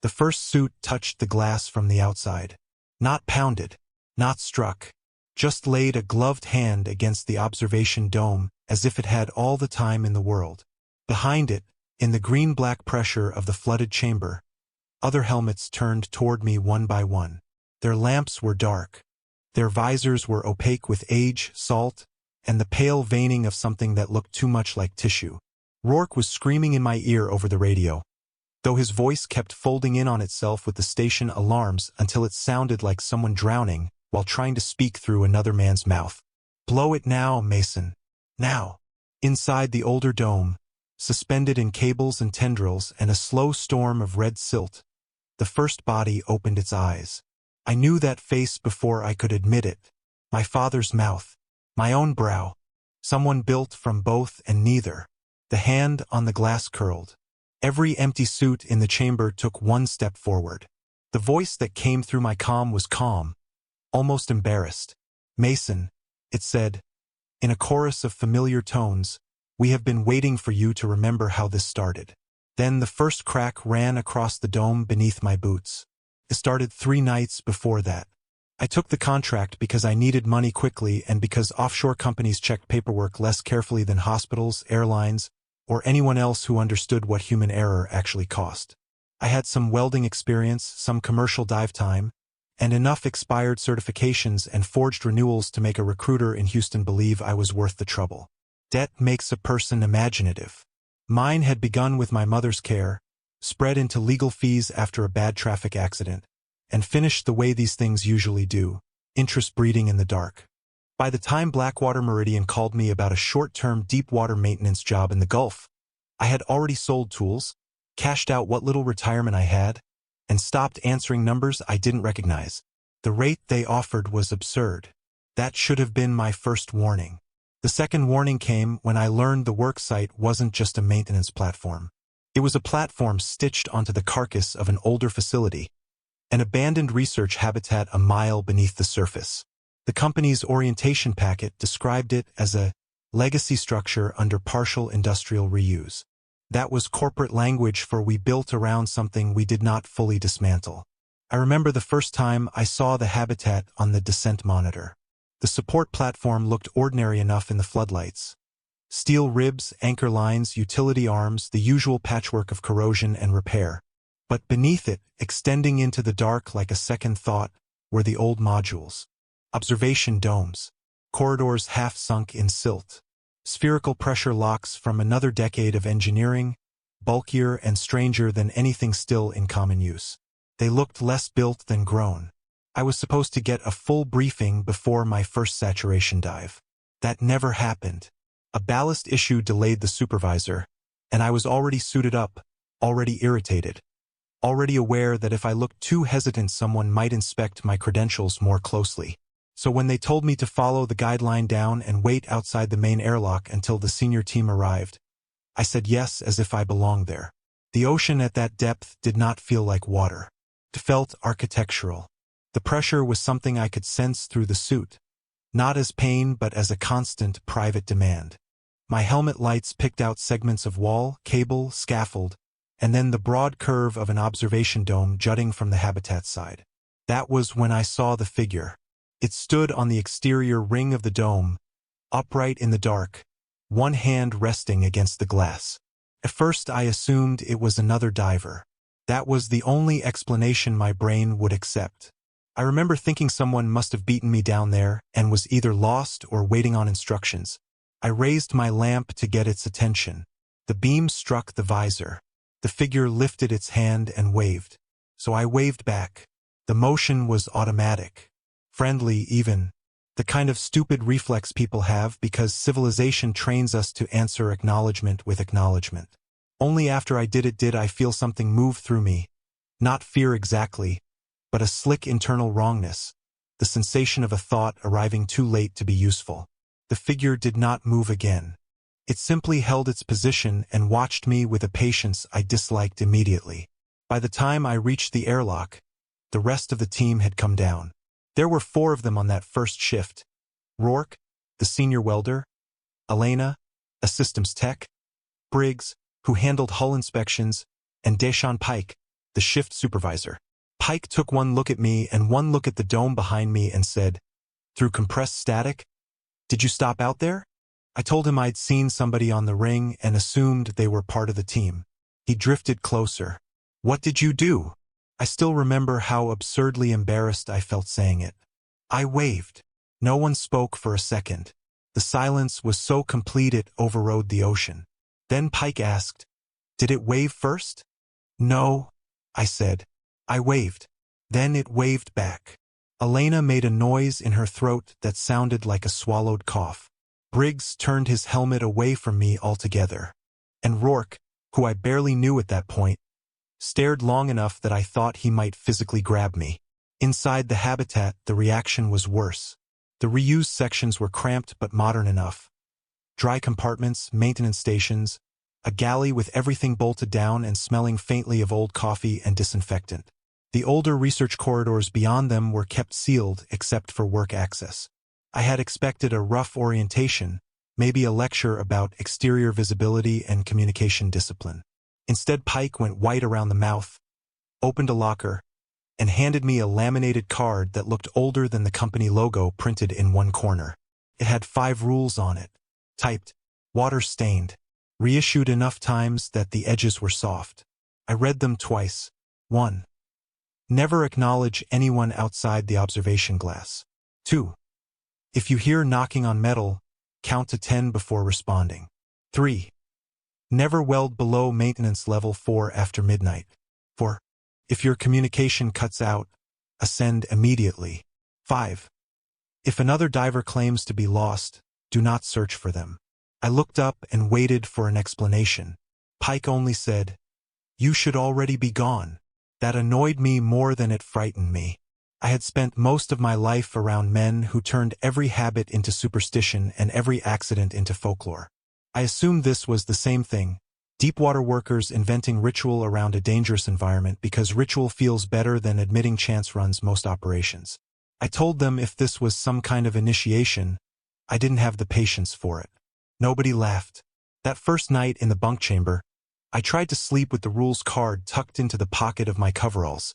The first suit touched the glass from the outside. Not pounded, not struck, just laid a gloved hand against the observation dome as if it had all the time in the world. Behind it, in the green-black pressure of the flooded chamber, other helmets turned toward me one by one. Their lamps were dark. Their visors were opaque with age, salt, and the pale veining of something that looked too much like tissue. Rourke was screaming in my ear over the radio, though his voice kept folding in on itself with the station alarms until it sounded like someone drowning while trying to speak through another man's mouth. "Blow it now, Mason. Now." Inside the older dome, suspended in cables and tendrils and a slow storm of red silt, the first body opened its eyes. I knew that face before I could admit it. My father's mouth. My own brow. Someone built from both and neither. The hand on the glass curled. Every empty suit in the chamber took one step forward. The voice that came through my comm was calm, almost embarrassed. "Mason," it said, in a chorus of familiar tones, "we have been waiting for you to remember how this started." Then the first crack ran across the dome beneath my boots. It started 3 nights before that. I took the contract because I needed money quickly and because offshore companies checked paperwork less carefully than hospitals, airlines, or anyone else who understood what human error actually cost. I had some welding experience, some commercial dive time, and enough expired certifications and forged renewals to make a recruiter in Houston believe I was worth the trouble. Debt makes a person imaginative. Mine had begun with my mother's care, spread into legal fees after a bad traffic accident, and finished the way these things usually do, interest breeding in the dark. By the time Blackwater Meridian called me about a short-term deep-water maintenance job in the Gulf, I had already sold tools, cashed out what little retirement I had, and stopped answering numbers I didn't recognize. The rate they offered was absurd. That should have been my first warning. The second warning came when I learned the work site wasn't just a maintenance platform. It was a platform stitched onto the carcass of an older facility, an abandoned research habitat a mile beneath the surface. The company's orientation packet described it as a legacy structure under partial industrial reuse. That was corporate language for we built around something we did not fully dismantle. I remember the first time I saw the habitat on the descent monitor. The support platform looked ordinary enough in the floodlights. Steel ribs, anchor lines, utility arms, the usual patchwork of corrosion and repair. But beneath it, extending into the dark like a second thought, were the old modules. Observation domes. Corridors half sunk in silt. Spherical pressure locks from another decade of engineering, bulkier and stranger than anything still in common use. They looked less built than grown. I was supposed to get a full briefing before my first saturation dive. That never happened. A ballast issue delayed the supervisor, and I was already suited up, already irritated, already aware that if I looked too hesitant someone might inspect my credentials more closely. So when they told me to follow the guideline down and wait outside the main airlock until the senior team arrived, I said yes as if I belonged there. The ocean at that depth did not feel like water. It felt architectural. The pressure was something I could sense through the suit, not as pain but as a constant private demand. My helmet lights picked out segments of wall, cable, scaffold, and then the broad curve of an observation dome jutting from the habitat side. That was when I saw the figure. It stood on the exterior ring of the dome, upright in the dark, one hand resting against the glass. At first I assumed it was another diver. That was the only explanation my brain would accept. I remember thinking someone must have beaten me down there and was either lost or waiting on instructions. I raised my lamp to get its attention. The beam struck the visor. The figure lifted its hand and waved. So I waved back. The motion was automatic. Friendly, even. The kind of stupid reflex people have because civilization trains us to answer acknowledgement with acknowledgement. Only after I did it did I feel something move through me. Not fear exactly, but a slick internal wrongness. The sensation of a thought arriving too late to be useful. The figure did not move again. It simply held its position and watched me with a patience I disliked immediately. By the time I reached the airlock, the rest of the team had come down. There were 4 of them on that first shift. Rourke, the senior welder, Elena, a systems tech, Briggs, who handled hull inspections, and Deshaun Pike, the shift supervisor. Pike took one look at me and one look at the dome behind me and said, "Through compressed static? Did you stop out there?" I told him I'd seen somebody on the ring and assumed they were part of the team. He drifted closer. "What did you do?" I still remember how absurdly embarrassed I felt saying it. I waved. No one spoke for a second. The silence was so complete it overrode the ocean. Then Pike asked, "Did it wave first?" "No," I said. I waved. Then it waved back. Elena made a noise in her throat that sounded like a swallowed cough. Briggs turned his helmet away from me altogether. And Rourke, who I barely knew at that point, stared long enough that I thought he might physically grab me. Inside the habitat, the reaction was worse. The reused sections were cramped but modern enough. Dry compartments, maintenance stations, a galley with everything bolted down and smelling faintly of old coffee and disinfectant. The older research corridors beyond them were kept sealed except for work access. I had expected a rough orientation, maybe a lecture about exterior visibility and communication discipline. Instead, Pike went white around the mouth, opened a locker, and handed me a laminated card that looked older than the company logo printed in one corner. It had 5 rules on it. Typed, water-stained, reissued enough times that the edges were soft. I read them twice. 1. Never acknowledge anyone outside the observation glass. 2. If you hear knocking on metal, count to 10 before responding. 3. Never weld below maintenance level 4 after midnight. 4. If your communication cuts out, ascend immediately. 5. If another diver claims to be lost, do not search for them. I looked up and waited for an explanation. Pike only said, "You should already be gone." That annoyed me more than it frightened me. I had spent most of my life around men who turned every habit into superstition and every accident into folklore. I assumed this was the same thing. Deepwater workers inventing ritual around a dangerous environment because ritual feels better than admitting chance runs most operations. I told them if this was some kind of initiation, I didn't have the patience for it. Nobody laughed. That first night in the bunk chamber, I tried to sleep with the rules card tucked into the pocket of my coveralls,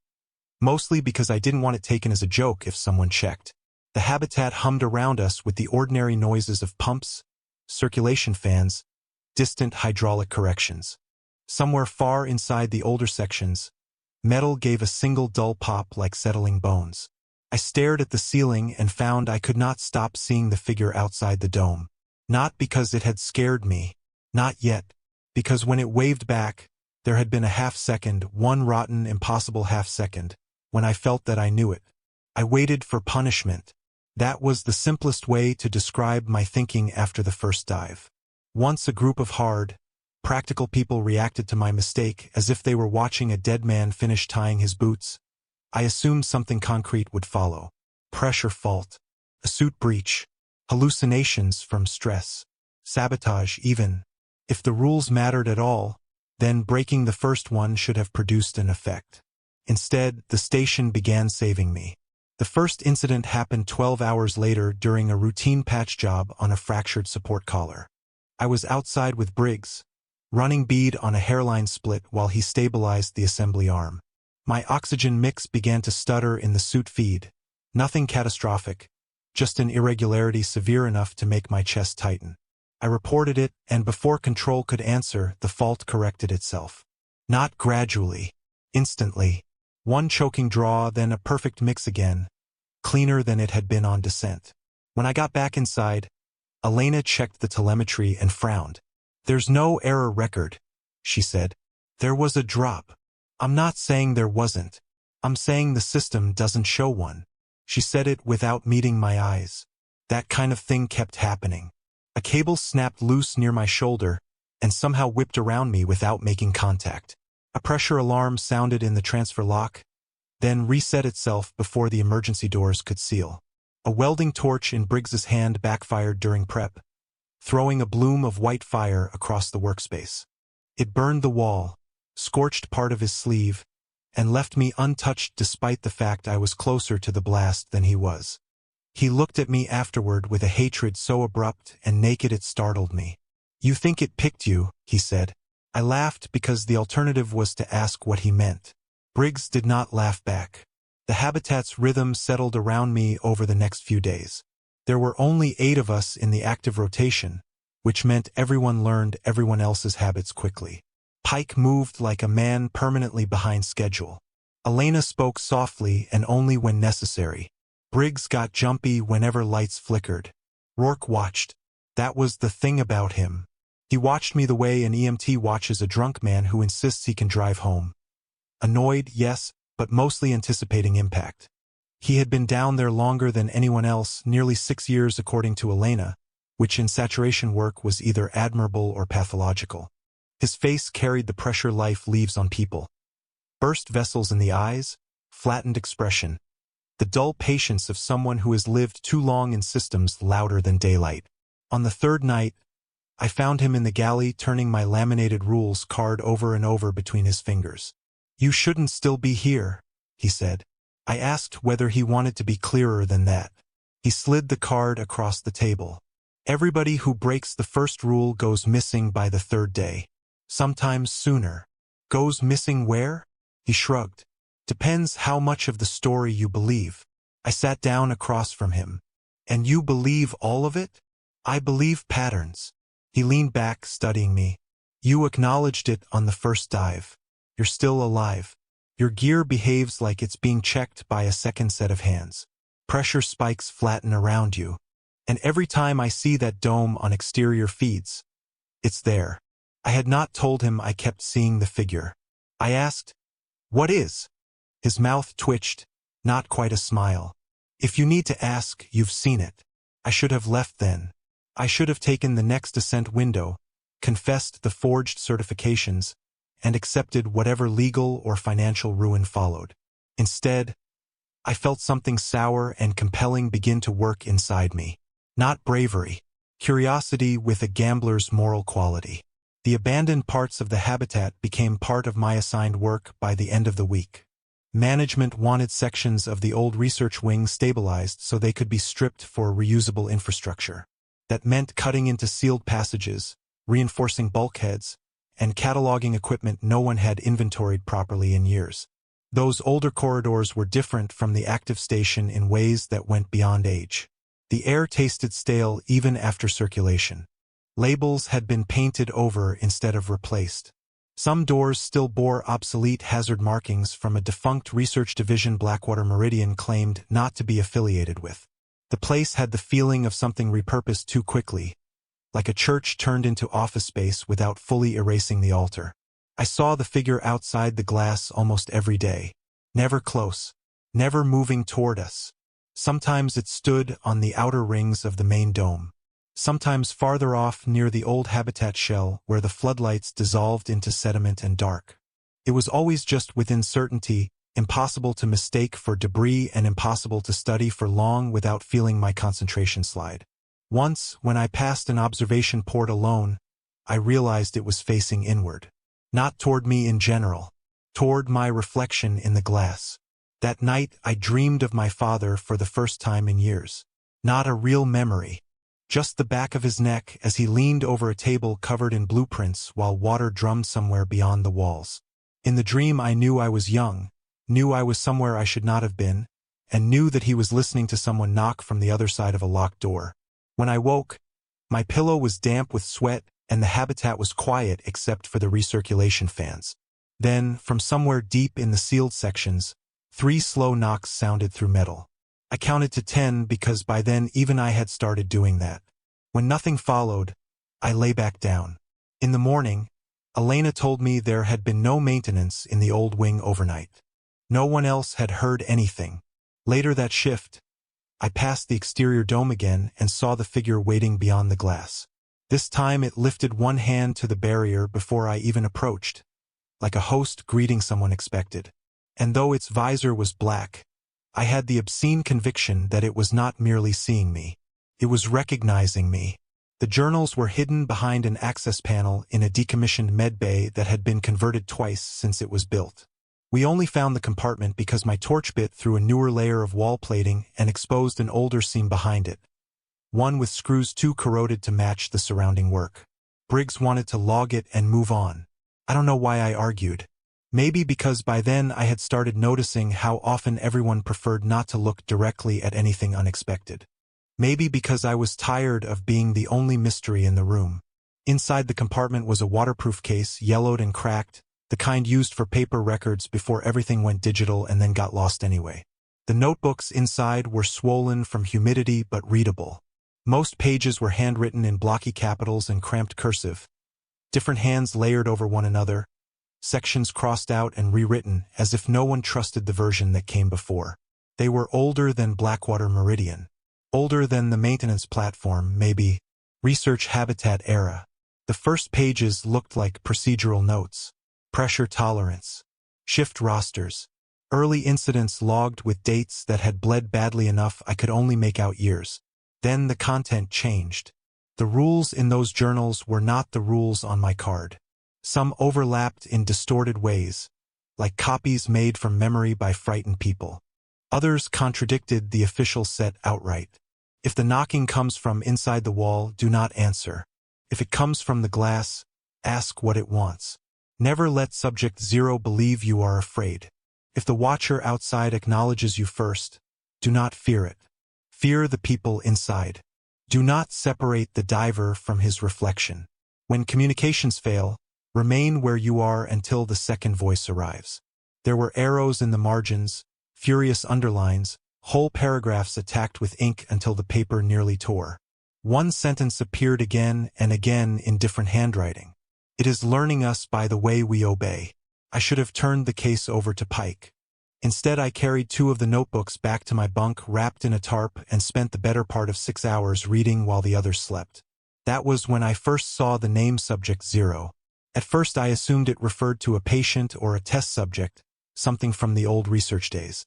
mostly because I didn't want it taken as a joke if someone checked. The habitat hummed around us with the ordinary noises of pumps, circulation fans, distant hydraulic corrections. Somewhere far inside the older sections, metal gave a single dull pop like settling bones. I stared at the ceiling and found I could not stop seeing the figure outside the dome. Not because it had scared me. Not yet. Because when it waved back, there had been a half-second, one rotten, impossible half-second, when I felt that I knew it. I waited for punishment. That was the simplest way to describe my thinking after the first dive. Once a group of hard, practical people reacted to my mistake as if they were watching a dead man finish tying his boots, I assumed something concrete would follow. Pressure fault, a suit breach, hallucinations from stress, sabotage even. If the rules mattered at all, then breaking the first one should have produced an effect. Instead, the station began saving me. The first incident happened 12 hours later during a routine patch job on a fractured support collar. I was outside with Briggs, running bead on a hairline split while he stabilized the assembly arm. My oxygen mix began to stutter in the suit feed. Nothing catastrophic, just an irregularity severe enough to make my chest tighten. I reported it, and before control could answer, the fault corrected itself. Not gradually, instantly. One choking draw, then a perfect mix again, cleaner than it had been on descent. When I got back inside, Elena checked the telemetry and frowned. "There's no error record," she said. "There was a drop." "I'm not saying there wasn't. I'm saying the system doesn't show one." She said it without meeting my eyes. That kind of thing kept happening. A cable snapped loose near my shoulder and somehow whipped around me without making contact. A pressure alarm sounded in the transfer lock, then reset itself before the emergency doors could seal. A welding torch in Briggs's hand backfired during prep, throwing a bloom of white fire across the workspace. It burned the wall, scorched part of his sleeve, and left me untouched despite the fact I was closer to the blast than he was. He looked at me afterward with a hatred so abrupt and naked it startled me. "You think it picked you," he said. I laughed because the alternative was to ask what he meant. Briggs did not laugh back. The habitat's rhythm settled around me over the next few days. There were only 8 of us in the active rotation, which meant everyone learned everyone else's habits quickly. Pike moved like a man permanently behind schedule. Elena spoke softly and only when necessary. Briggs got jumpy whenever lights flickered. Rourke watched. That was the thing about him. He watched me the way an EMT watches a drunk man who insists he can drive home. Annoyed, yes, but mostly anticipating impact. He had been down there longer than anyone else, nearly 6 years according to Elena, which in saturation work was either admirable or pathological. His face carried the pressure life leaves on people. Burst vessels in the eyes, flattened expression. The dull patience of someone who has lived too long in systems louder than daylight. On the 3rd night, I found him in the galley turning my laminated rules card over and over between his fingers. "You shouldn't still be here," he said. I asked whether he wanted to be clearer than that. He slid the card across the table. "Everybody who breaks the first rule goes missing by the 3rd day. Sometimes sooner." "Goes missing where?" He shrugged. "Depends how much of the story you believe." I sat down across from him. "And you believe all of it?" "I believe patterns." He leaned back, studying me. "You acknowledged it on the first dive. You're still alive. Your gear behaves like it's being checked by a second set of hands. Pressure spikes flatten around you. And every time I see that dome on exterior feeds, it's there." I had not told him I kept seeing the figure. I asked, "What is?" His mouth twitched, not quite a smile. "If you need to ask, you've seen it. I should have left then. I should have taken the next ascent window, confessed the forged certifications, and accepted whatever legal or financial ruin followed. Instead, I felt something sour and compelling begin to work inside me. Not bravery, curiosity with a gambler's moral quality. The abandoned parts of the habitat became part of my assigned work by the end of the week. Management wanted sections of the old research wing stabilized so they could be stripped for reusable infrastructure. That meant cutting into sealed passages, reinforcing bulkheads, and cataloging equipment no one had inventoried properly in years. Those older corridors were different from the active station in ways that went beyond age. The air tasted stale even after circulation. Labels had been painted over instead of replaced. Some doors still bore obsolete hazard markings from a defunct research division Blackwater Meridian claimed not to be affiliated with. The place had the feeling of something repurposed too quickly, like a church turned into office space without fully erasing the altar. I saw the figure outside the glass almost every day. Never close, never moving toward us. Sometimes it stood on the outer rings of the main dome. Sometimes farther off near the old habitat shell where the floodlights dissolved into sediment and dark. It was always just within certainty, impossible to mistake for debris and impossible to study for long without feeling my concentration slide. Once, when I passed an observation port alone, I realized it was facing inward. Not toward me in general, toward my reflection in the glass. That night I dreamed of my father for the first time in years. Not a real memory. Just the back of his neck as he leaned over a table covered in blueprints while water drummed somewhere beyond the walls. In the dream I knew I was young, knew I was somewhere I should not have been, and knew that he was listening to someone knock from the other side of a locked door. When I woke, my pillow was damp with sweat and the habitat was quiet except for the recirculation fans. Then, from somewhere deep in the sealed sections, 3 slow knocks sounded through metal. I counted to 10 because by then even I had started doing that. When nothing followed, I lay back down. In the morning, Elena told me there had been no maintenance in the old wing overnight. No one else had heard anything. Later that shift, I passed the exterior dome again and saw the figure waiting beyond the glass. This time it lifted one hand to the barrier before I even approached, like a host greeting someone expected. And though its visor was black, I had the obscene conviction that it was not merely seeing me. It was recognizing me. The journals were hidden behind an access panel in a decommissioned med bay that had been converted twice since it was built. We only found the compartment because my torch bit through a newer layer of wall plating and exposed an older seam behind it, one with screws too corroded to match the surrounding work. Briggs wanted to log it and move on. I don't know why I argued. Maybe because by then I had started noticing how often everyone preferred not to look directly at anything unexpected. Maybe because I was tired of being the only mystery in the room. Inside the compartment was a waterproof case, yellowed and cracked, the kind used for paper records before everything went digital and then got lost anyway. The notebooks inside were swollen from humidity but readable. Most pages were handwritten in blocky capitals and cramped cursive. Different hands layered over one another, sections crossed out and rewritten as if no one trusted the version that came before. They were older than Blackwater Meridian. Older than the maintenance platform, maybe. Research habitat era. The first pages looked like procedural notes. Pressure tolerance. Shift rosters. Early incidents logged with dates that had bled badly enough I could only make out years. Then the content changed. The rules in those journals were not the rules on my card. Some overlapped in distorted ways, like copies made from memory by frightened people. Others contradicted the official set outright. If the knocking comes from inside the wall, do not answer. If it comes from the glass, ask what it wants. Never let Subject Zero believe you are afraid. If the watcher outside acknowledges you first, do not fear it. Fear the people inside. Do not separate the diver from his reflection. When communications fail, remain where you are until the second voice arrives. There were arrows in the margins, furious underlines, whole paragraphs attacked with ink until the paper nearly tore. One sentence appeared again and again in different handwriting. It is learning us by the way we obey. I should have turned the case over to Pike. Instead, I carried 2 of the notebooks back to my bunk wrapped in a tarp and spent the better part of 6 hours reading while the others slept. That was when I first saw the name Subject Zero. At first I assumed it referred to a patient or a test subject, something from the old research days.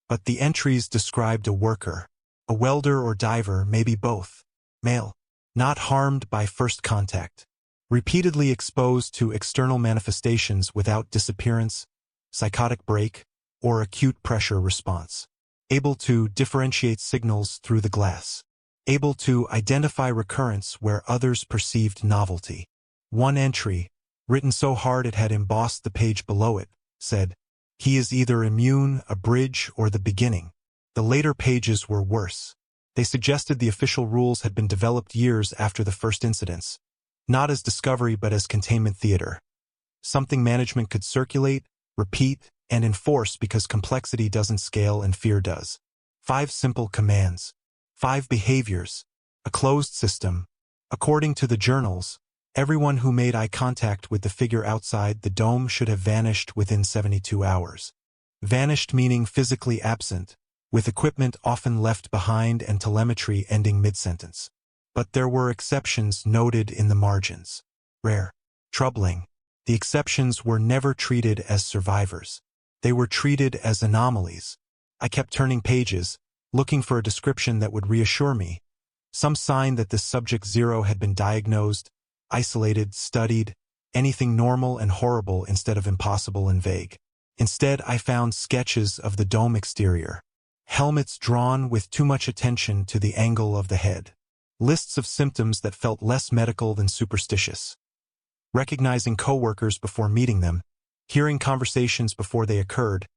But the entries described a worker, a welder or diver, maybe both. Male. Not harmed by first contact. Repeatedly exposed to external manifestations without disappearance, psychotic break, or acute pressure response. Able to differentiate signals through the glass. Able to identify recurrence where others perceived novelty. One entry, written so hard it had embossed the page below it, said, "He is either immune, a bridge, or the beginning." The later pages were worse. They suggested the official rules had been developed years after the first incidents. Not as discovery but as containment theater. Something management could circulate, repeat, and enforce because complexity doesn't scale and fear does. 5 simple commands. 5 behaviors. A closed system. According to the journals, everyone who made eye contact with the figure outside the dome should have vanished within 72 hours. Vanished meaning physically absent, with equipment often left behind and telemetry ending mid-sentence. But there were exceptions noted in the margins. Rare. Troubling. The exceptions were never treated as survivors. They were treated as anomalies. I kept turning pages, looking for a description that would reassure me. Some sign that this Subject Zero had been diagnosed, isolated, studied, anything normal and horrible instead of impossible and vague. Instead, I found sketches of the dome exterior. Helmets drawn with too much attention to the angle of the head. Lists of symptoms that felt less medical than superstitious. Recognizing coworkers before meeting them, hearing conversations before they occurred,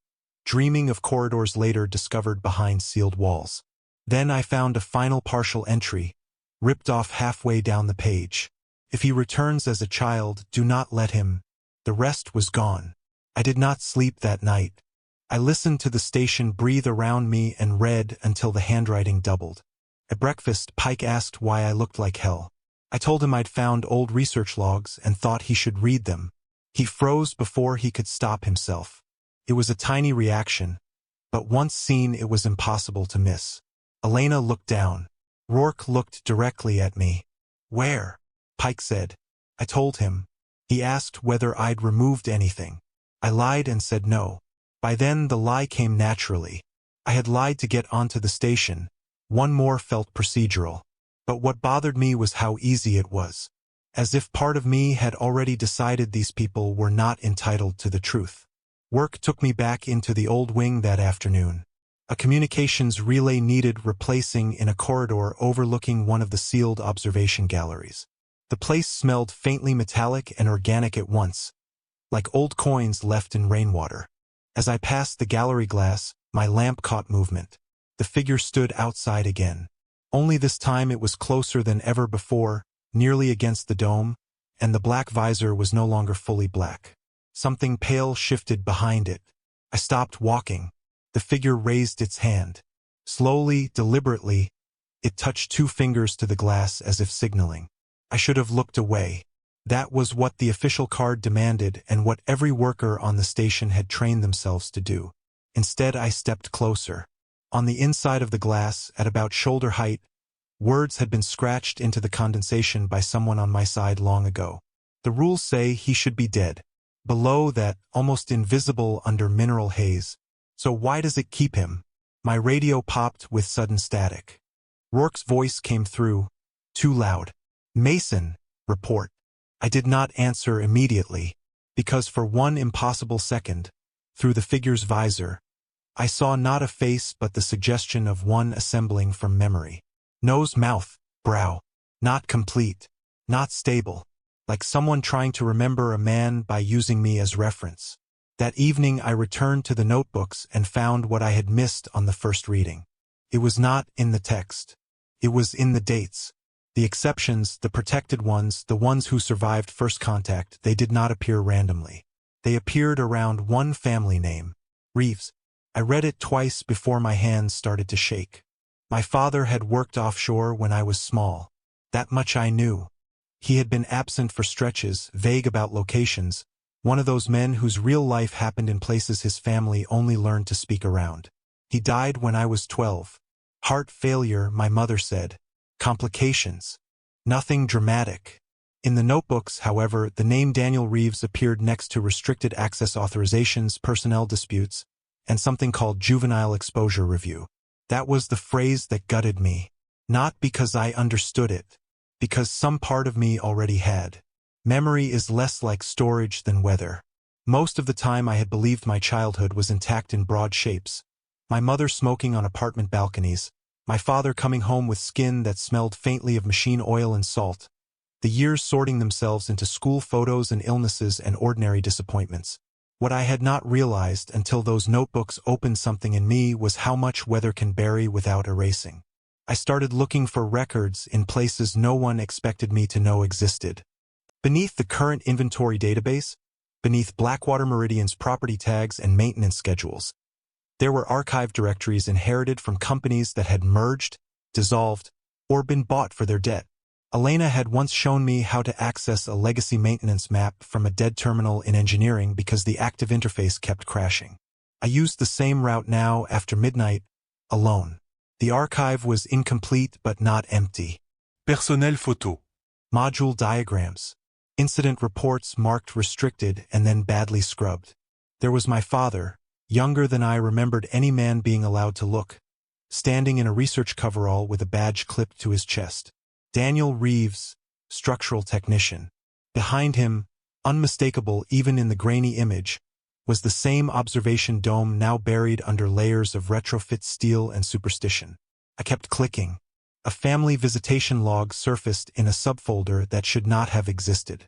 dreaming of corridors later discovered behind sealed walls. Then I found a final partial entry, ripped off halfway down the page. If he returns as a child, do not let him. The rest was gone. I did not sleep that night. I listened to the station breathe around me and read until the handwriting doubled. At breakfast, Pike asked why I looked like hell. I told him I'd found old research logs and thought he should read them. He froze before he could stop himself. It was a tiny reaction, but once seen it was impossible to miss. Elena looked down. Rourke looked directly at me. "Where?" Pike said. I told him. He asked whether I'd removed anything. I lied and said no. By then the lie came naturally. I had lied to get onto the station. One more felt procedural. But what bothered me was how easy it was. As if part of me had already decided these people were not entitled to the truth. Work took me back into the old wing that afternoon. A communications relay needed replacing in a corridor overlooking one of the sealed observation galleries. The place smelled faintly metallic and organic at once, like old coins left in rainwater. As I passed the gallery glass, my lamp caught movement. The figure stood outside again. Only this time it was closer than ever before, nearly against the dome, and the black visor was no longer fully black. Something pale shifted behind it. I stopped walking. The figure raised its hand. Slowly, deliberately, it touched 2 fingers to the glass as if signaling. I should have looked away. That was what the official card demanded and what every worker on the station had trained themselves to do. Instead, I stepped closer. On the inside of the glass, at about shoulder height, words had been scratched into the condensation by someone on my side long ago. The rules say he should be dead. Below that, almost invisible under mineral haze. So why does it keep him? My radio popped with sudden static. Rourke's voice came through, too loud. "Mason, report." I did not answer immediately, because for one impossible second, through the figure's visor, I saw not a face but the suggestion of one assembling from memory. Nose, mouth, brow. Not complete. Not stable. Like someone trying to remember a man by using me as reference. That evening I returned to the notebooks and found what I had missed on the first reading. It was not in the text. It was in the dates. The exceptions, the protected ones, the ones who survived first contact, they did not appear randomly. They appeared around one family name, Reeves. I read it twice before my hands started to shake. My father had worked offshore when I was small. That much I knew. He had been absent for stretches, vague about locations, one of those men whose real life happened in places his family only learned to speak around. He died when I was 12. Heart failure, my mother said. Complications. Nothing dramatic. In the notebooks, however, the name Daniel Reeves appeared next to restricted access authorizations, personnel disputes, and something called juvenile exposure review. That was the phrase that gutted me. Not because I understood it, because some part of me already had. Memory is less like storage than weather. Most of the time I had believed my childhood was intact in broad shapes. My mother smoking on apartment balconies, my father coming home with skin that smelled faintly of machine oil and salt, the years sorting themselves into school photos and illnesses and ordinary disappointments. What I had not realized until those notebooks opened something in me was how much weather can bury without erasing. I started looking for records in places no one expected me to know existed. Beneath the current inventory database, beneath Blackwater Meridian's property tags and maintenance schedules, there were archive directories inherited from companies that had merged, dissolved, or been bought for their debt. Elena had once shown me how to access a legacy maintenance map from a dead terminal in engineering because the active interface kept crashing. I used the same route now after midnight, alone. The archive was incomplete but not empty. Personnel photo. Module diagrams. Incident reports marked restricted and then badly scrubbed. There was my father, younger than I remembered any man being allowed to look, standing in a research coverall with a badge clipped to his chest. Daniel Reeves, structural technician. Behind him, unmistakable even in the grainy image, was the same observation dome now buried under layers of retrofit steel and superstition. I kept clicking. A family visitation log surfaced in a subfolder that should not have existed.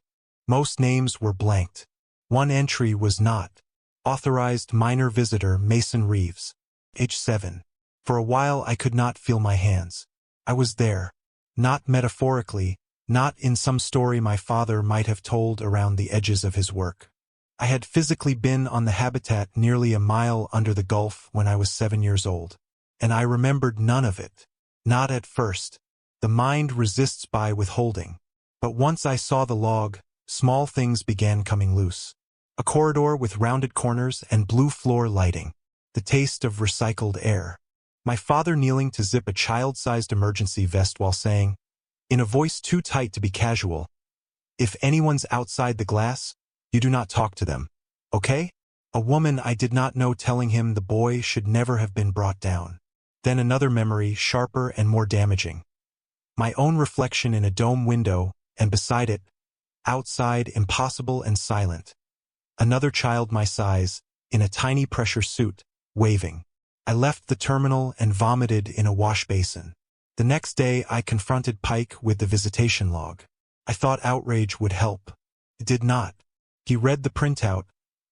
Most names were blanked. One entry was not. Authorized minor visitor Mason Reeves. Age 7. For a while I could not feel my hands. I was there. Not metaphorically, not in some story my father might have told around the edges of his work. I had physically been on the habitat nearly a mile under the Gulf when I was 7 years old. And I remembered none of it. Not at first. The mind resists by withholding. But once I saw the log, small things began coming loose. A corridor with rounded corners and blue floor lighting. The taste of recycled air. My father kneeling to zip a child-sized emergency vest while saying, in a voice too tight to be casual, "If anyone's outside the glass, you do not talk to them. Okay?" A woman I did not know telling him the boy should never have been brought down. Then another memory, sharper and more damaging. My own reflection in a dome window, and beside it, outside, impossible and silent. Another child my size, in a tiny pressure suit, waving. I left the terminal and vomited in a wash basin. The next day I confronted Pike with the visitation log. I thought outrage would help. It did not. He read the printout,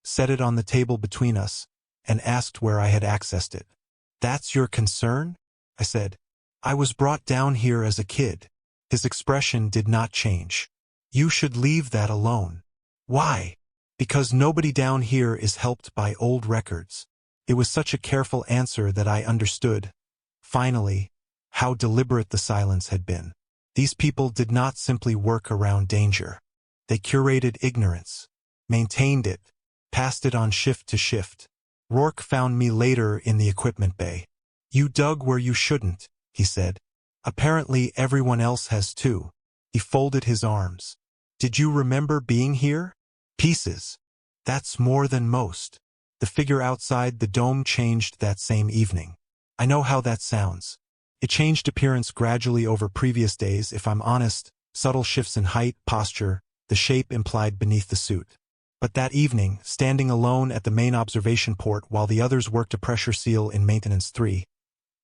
set it on the table between us, and asked where I had accessed it. "That's your concern?" I said. "I was brought down here as a kid." His expression did not change. "You should leave that alone." "Why?" "Because nobody down here is helped by old records." It was such a careful answer that I understood, finally, how deliberate the silence had been. These people did not simply work around danger. They curated ignorance, maintained it, passed it on shift to shift. Rourke found me later in the equipment bay. "You dug where you shouldn't," he said. "Apparently everyone else has too." He folded his arms. "Did you remember being here?" "Pieces. That's more than most." The figure outside the dome changed that same evening. I know how that sounds. It changed appearance gradually over previous days, if I'm honest, subtle shifts in height, posture, the shape implied beneath the suit. But that evening, standing alone at the main observation port while the others worked a pressure seal in Maintenance 3,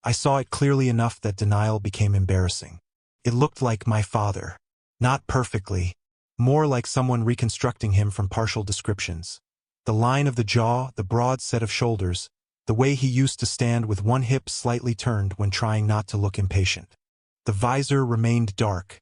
I saw it clearly enough that denial became embarrassing. It looked like my father. Not perfectly. More like someone reconstructing him from partial descriptions. The line of the jaw, the broad set of shoulders, the way he used to stand with one hip slightly turned when trying not to look impatient. The visor remained dark,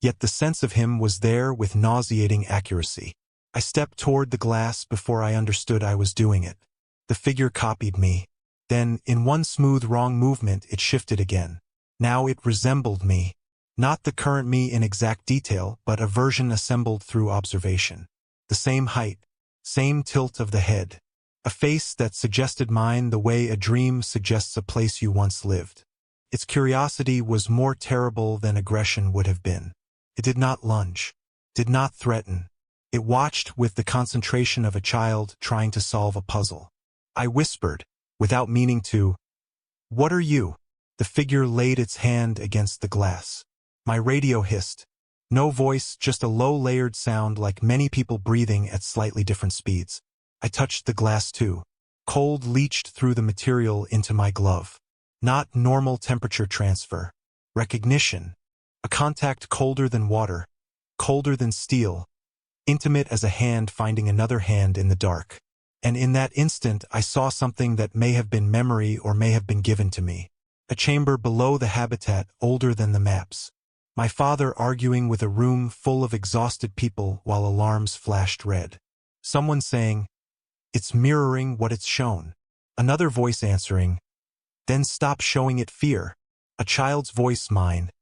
yet the sense of him was there with nauseating accuracy. I stepped toward the glass before I understood I was doing it. The figure copied me. Then, in one smooth wrong movement, it shifted again. Now it resembled me. Not the current me in exact detail, but a version assembled through observation. The same height, same tilt of the head. A face that suggested mine the way a dream suggests a place you once lived. Its curiosity was more terrible than aggression would have been. It did not lunge, did not threaten. It watched with the concentration of a child trying to solve a puzzle. I whispered, without meaning to, "What are you?" The figure laid its hand against the glass. My radio hissed. No voice, just a low-layered sound like many people breathing at slightly different speeds. I touched the glass too. Cold leached through the material into my glove. Not normal temperature transfer. Recognition. A contact colder than water, colder than steel, intimate as a hand finding another hand in the dark. And in that instant I saw something that may have been memory or may have been given to me. A chamber below the habitat older than the maps. My father arguing with a room full of exhausted people while alarms flashed red. Someone saying, "It's mirroring what it's shown." Another voice answering, "Then stop showing it fear." A child's voice, mine,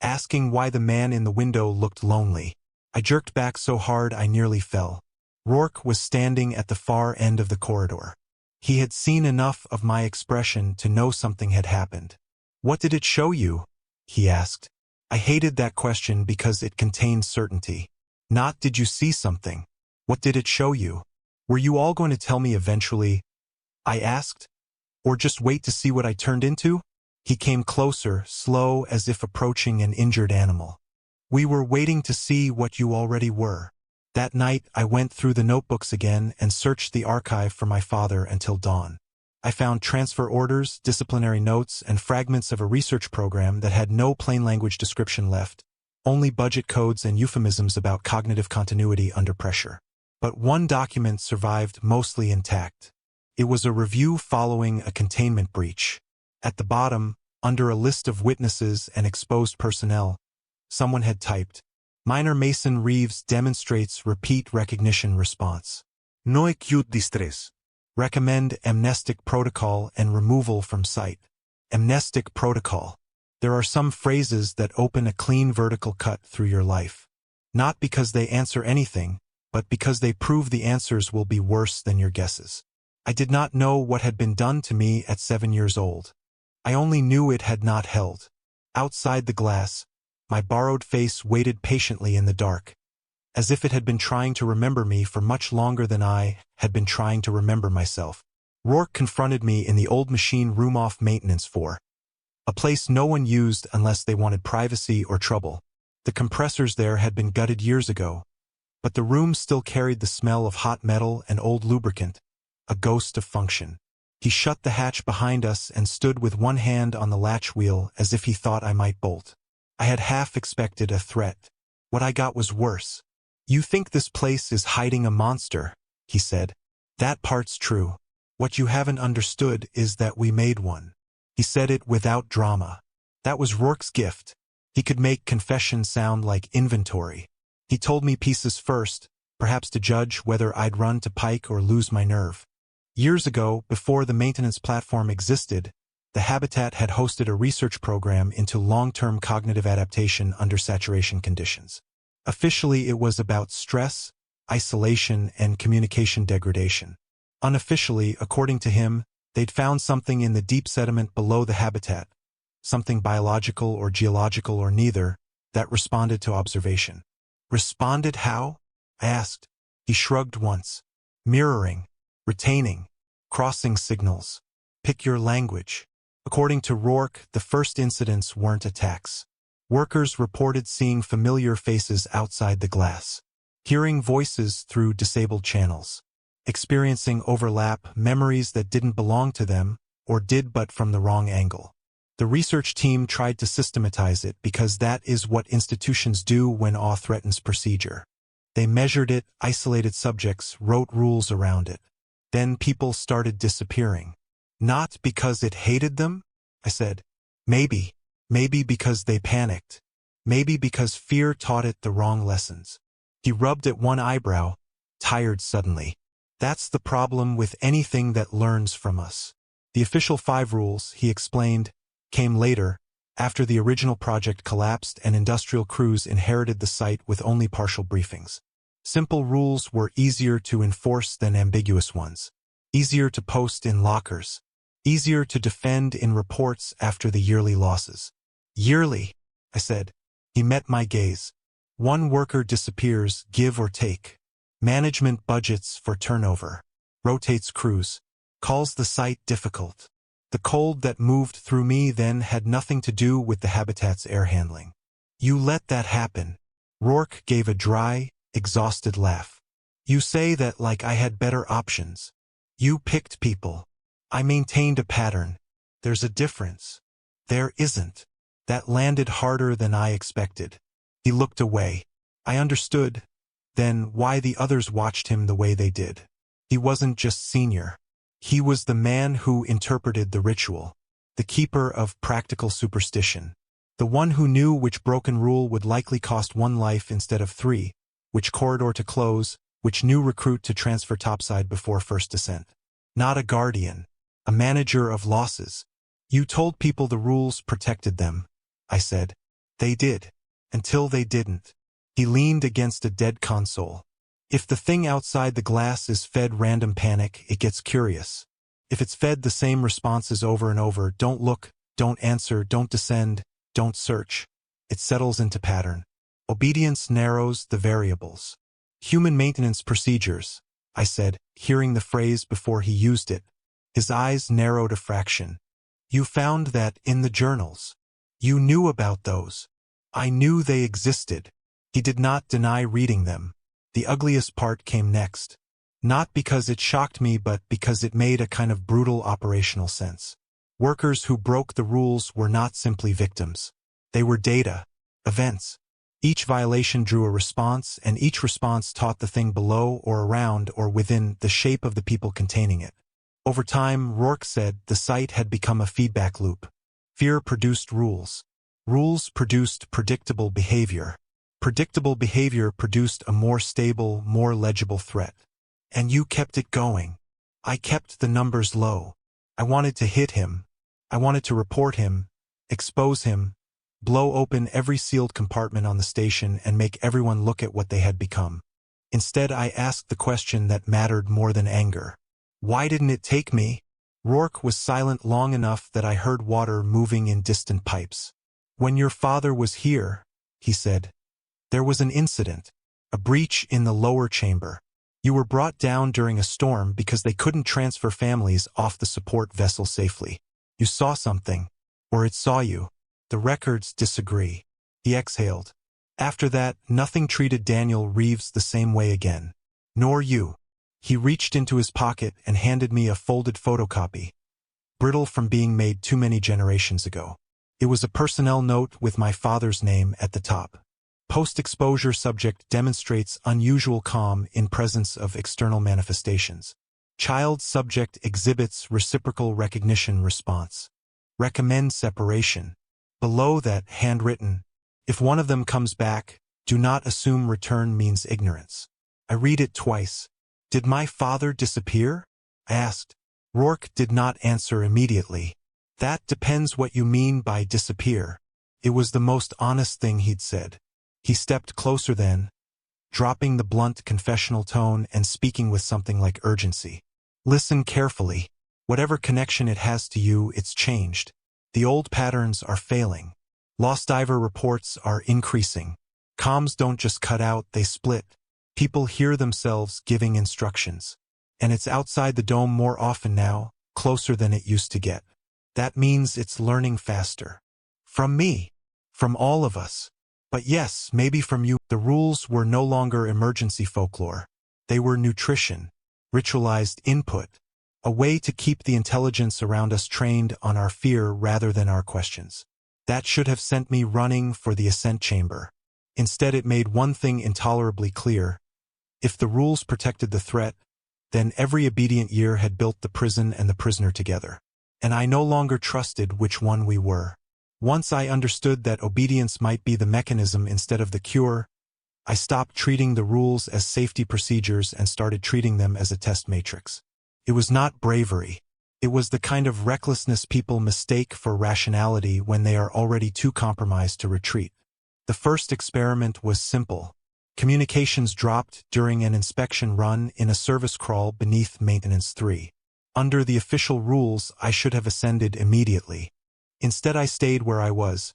asking why the man in the window looked lonely. I jerked back so hard I nearly fell. Rourke was standing at the far end of the corridor. He had seen enough of my expression to know something had happened. "What did it show you?" he asked. I hated that question because it contained certainty. Not "did you see something?" What did it show you? "Were you all going to tell me eventually?" I asked. "Or just wait to see what I turned into?" He came closer, slow as if approaching an injured animal. "We were waiting to see what you already were." That night I went through the notebooks again and searched the archive for my father until dawn. I found transfer orders, disciplinary notes, and fragments of a research program that had no plain language description left, only budget codes and euphemisms about cognitive continuity under pressure. But one document survived mostly intact. It was a review following a containment breach. At the bottom, under a list of witnesses and exposed personnel, someone had typed, "Minor Mason Reeves demonstrates repeat recognition response. No acute distress. Recommend amnestic protocol and removal from site." Amnestic protocol. There are some phrases that open a clean vertical cut through your life. Not because they answer anything, but because they prove the answers will be worse than your guesses. I did not know what had been done to me at 7 years old. I only knew it had not held. Outside the glass, my borrowed face waited patiently in the dark, as if it had been trying to remember me for much longer than I had been trying to remember myself. Rourke confronted me in the old machine room off maintenance 4, a place no one used unless they wanted privacy or trouble. The compressors there had been gutted years ago, but the room still carried the smell of hot metal and old lubricant, a ghost of function. He shut the hatch behind us and stood with one hand on the latch wheel as if he thought I might bolt. I had half expected a threat. What I got was worse. You think this place is hiding a monster, he said. That part's true. What you haven't understood is that we made one. He said it without drama. That was Rourke's gift. He could make confession sound like inventory. He told me pieces first, perhaps to judge whether I'd run to Pike or lose my nerve. Years ago, before the maintenance platform existed, the Habitat had hosted a research program into long-term cognitive adaptation under saturation conditions. Officially, it was about stress, isolation, and communication degradation. Unofficially, according to him, they'd found something in the deep sediment below the habitat, something biological or geological or neither, that responded to observation. Responded how? I asked. He shrugged once. Mirroring, retaining, crossing signals. Pick your language. According to Rourke, the first incidents weren't attacks. Workers reported seeing familiar faces outside the glass, hearing voices through disabled channels, experiencing overlap, memories that didn't belong to them, or did but from the wrong angle. The research team tried to systematize it because that is what institutions do when awe threatens procedure. They measured it, isolated subjects, wrote rules around it. Then people started disappearing. Not because it hated them? I said. Maybe because they panicked. Maybe because fear taught it the wrong lessons. He rubbed at one eyebrow, tired suddenly. That's the problem with anything that learns from us. The official 5 rules, he explained, came later, after the original project collapsed and industrial crews inherited the site with only partial briefings. Simple rules were easier to enforce than ambiguous ones. Easier to post in lockers. Easier to defend in reports after the yearly losses. Yearly, I said. He met my gaze. One worker disappears, give or take. Management budgets for turnover. Rotates crews. Calls the site difficult. The cold that moved through me then had nothing to do with the habitat's air handling. You let that happen. Rourke gave a dry, exhausted laugh. You say that like I had better options. You picked people. I maintained a pattern. There's a difference. There isn't. That landed harder than I expected. He looked away. I understood, then, why the others watched him the way they did. He wasn't just senior. He was the man who interpreted the ritual, the keeper of practical superstition, the one who knew which broken rule would likely cost 1 life instead of 3, which corridor to close, which new recruit to transfer topside before first descent. Not a guardian. A manager of losses. You told people the rules protected them, I said. They did. Until they didn't. He leaned against a dead console. If the thing outside the glass is fed random panic, it gets curious. If it's fed the same responses over and over, don't look, don't answer, don't descend, don't search, it settles into pattern. Obedience narrows the variables. Human maintenance procedures, I said, hearing the phrase before he used it. His eyes narrowed a fraction. You found that in the journals. You knew about those. I knew they existed. He did not deny reading them. The ugliest part came next. Not because it shocked me, but because it made a kind of brutal operational sense. Workers who broke the rules were not simply victims. They were data, events. Each violation drew a response, and each response taught the thing below or around or within the shape of the people containing it. Over time, Rourke said, the site had become a feedback loop. Fear produced rules. Rules produced predictable behavior. Predictable behavior produced a more stable, more legible threat. And you kept it going. I kept the numbers low. I wanted to hit him. I wanted to report him, expose him, blow open every sealed compartment on the station and make everyone look at what they had become. Instead, I asked the question that mattered more than anger. Why didn't it take me? Rourke was silent long enough that I heard water moving in distant pipes. When your father was here, he said, there was an incident, a breach in the lower chamber. You were brought down during a storm because they couldn't transfer families off the support vessel safely. You saw something, or it saw you. The records disagree. He exhaled. After that, nothing treated Daniel Reeves the same way again. Nor you. He reached into his pocket and handed me a folded photocopy, brittle from being made too many generations ago. It was a personnel note with my father's name at the top. Post-exposure subject demonstrates unusual calm in presence of external manifestations. Child subject exhibits reciprocal recognition response. Recommend separation. Below that, handwritten, if one of them comes back, do not assume return means ignorance. I read it twice. Did my father disappear? I asked. Rourke did not answer immediately. That depends what you mean by disappear. It was the most honest thing he'd said. He stepped closer then, dropping the blunt confessional tone and speaking with something like urgency. Listen carefully. Whatever connection it has to you, it's changed. The old patterns are failing. Lost diver reports are increasing. Comms don't just cut out, they split. People hear themselves giving instructions. And it's outside the dome more often now, closer than it used to get. That means it's learning faster. From me. From all of us. But yes, maybe from you. The rules were no longer emergency folklore. They were nutrition, ritualized input, a way to keep the intelligence around us trained on our fear rather than our questions. That should have sent me running for the ascent chamber. Instead, it made one thing intolerably clear. If the rules protected the threat, then every obedient year had built the prison and the prisoner together. And I no longer trusted which one we were. Once I understood that obedience might be the mechanism instead of the cure, I stopped treating the rules as safety procedures and started treating them as a test matrix. It was not bravery. It was the kind of recklessness people mistake for rationality when they are already too compromised to retreat. The first experiment was simple. Communications dropped during an inspection run in a service crawl beneath Maintenance 3. Under the official rules, I should have ascended immediately. Instead, I stayed where I was,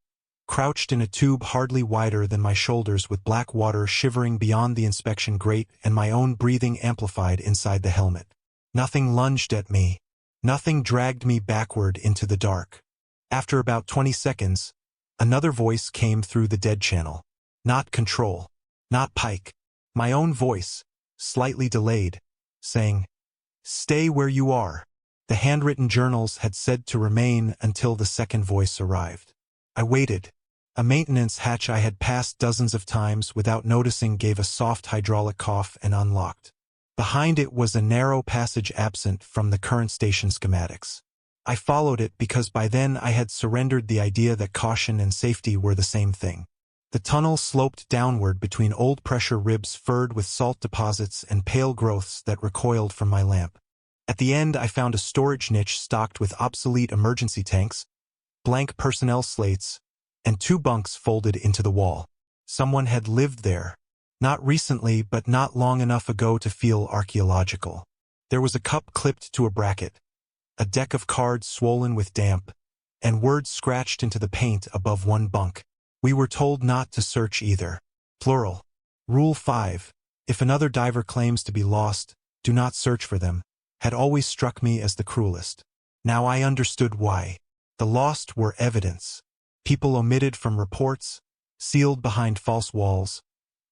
crouched in a tube hardly wider than my shoulders with black water shivering beyond the inspection grate and my own breathing amplified inside the helmet. Nothing lunged at me. Nothing dragged me backward into the dark. After about 20 seconds, another voice came through the dead channel. Not Control. Not Pike. My own voice, slightly delayed, saying, "Stay where you are." The handwritten journals had said to remain until the second voice arrived. I waited. A maintenance hatch I had passed dozens of times without noticing gave a soft hydraulic cough and unlocked. Behind it was a narrow passage absent from the current station schematics. I followed it because by then I had surrendered the idea that caution and safety were the same thing. The tunnel sloped downward between old pressure ribs furred with salt deposits and pale growths that recoiled from my lamp. At the end, I found a storage niche stocked with obsolete emergency tanks, blank personnel slates, and 2 bunks folded into the wall. Someone had lived there. Not recently, but not long enough ago to feel archaeological. There was a cup clipped to a bracket, a deck of cards swollen with damp, and words scratched into the paint above one bunk. We were told not to search either. Plural. Rule 5. If another diver claims to be lost, do not search for them, had always struck me as the cruelest. Now I understood why. The lost were evidence. People omitted from reports, sealed behind false walls,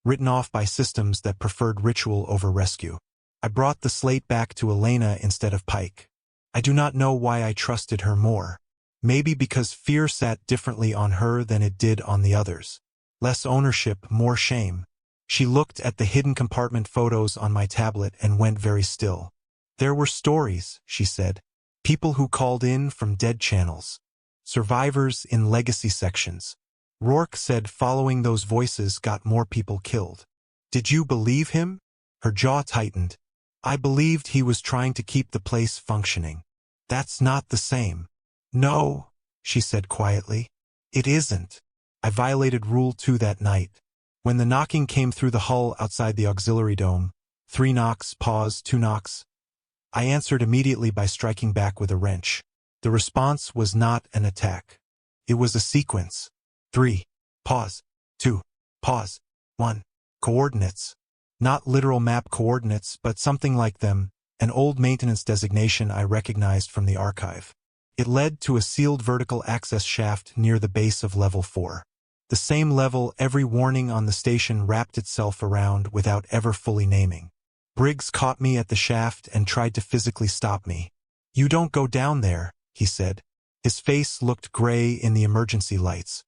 written off by systems that preferred ritual over rescue. I brought the slate back to Elena instead of Pike. I do not know why I trusted her more. Maybe because fear sat differently on her than it did on the others. Less ownership, more shame. She looked at the hidden compartment photos on my tablet and went very still. There were stories, she said. People who called in from dead channels. Survivors in legacy sections. Rourke said following those voices got more people killed. Did you believe him? Her jaw tightened. I believed he was trying to keep the place functioning. That's not the same. No, she said quietly. It isn't. I violated Rule 2 that night. When the knocking came through the hull outside the auxiliary dome, 3 knocks, pause, 2 knocks, I answered immediately by striking back with a wrench. The response was not an attack. It was a sequence. 3. Pause. 2. Pause. 1. Coordinates. Not literal map coordinates, but something like them, an old maintenance designation I recognized from the archive. It led to a sealed vertical access shaft near the base of level 4. The same level every warning on the station wrapped itself around without ever fully naming. Briggs caught me at the shaft and tried to physically stop me. You don't go down there, he said. His face looked gray in the emergency lights.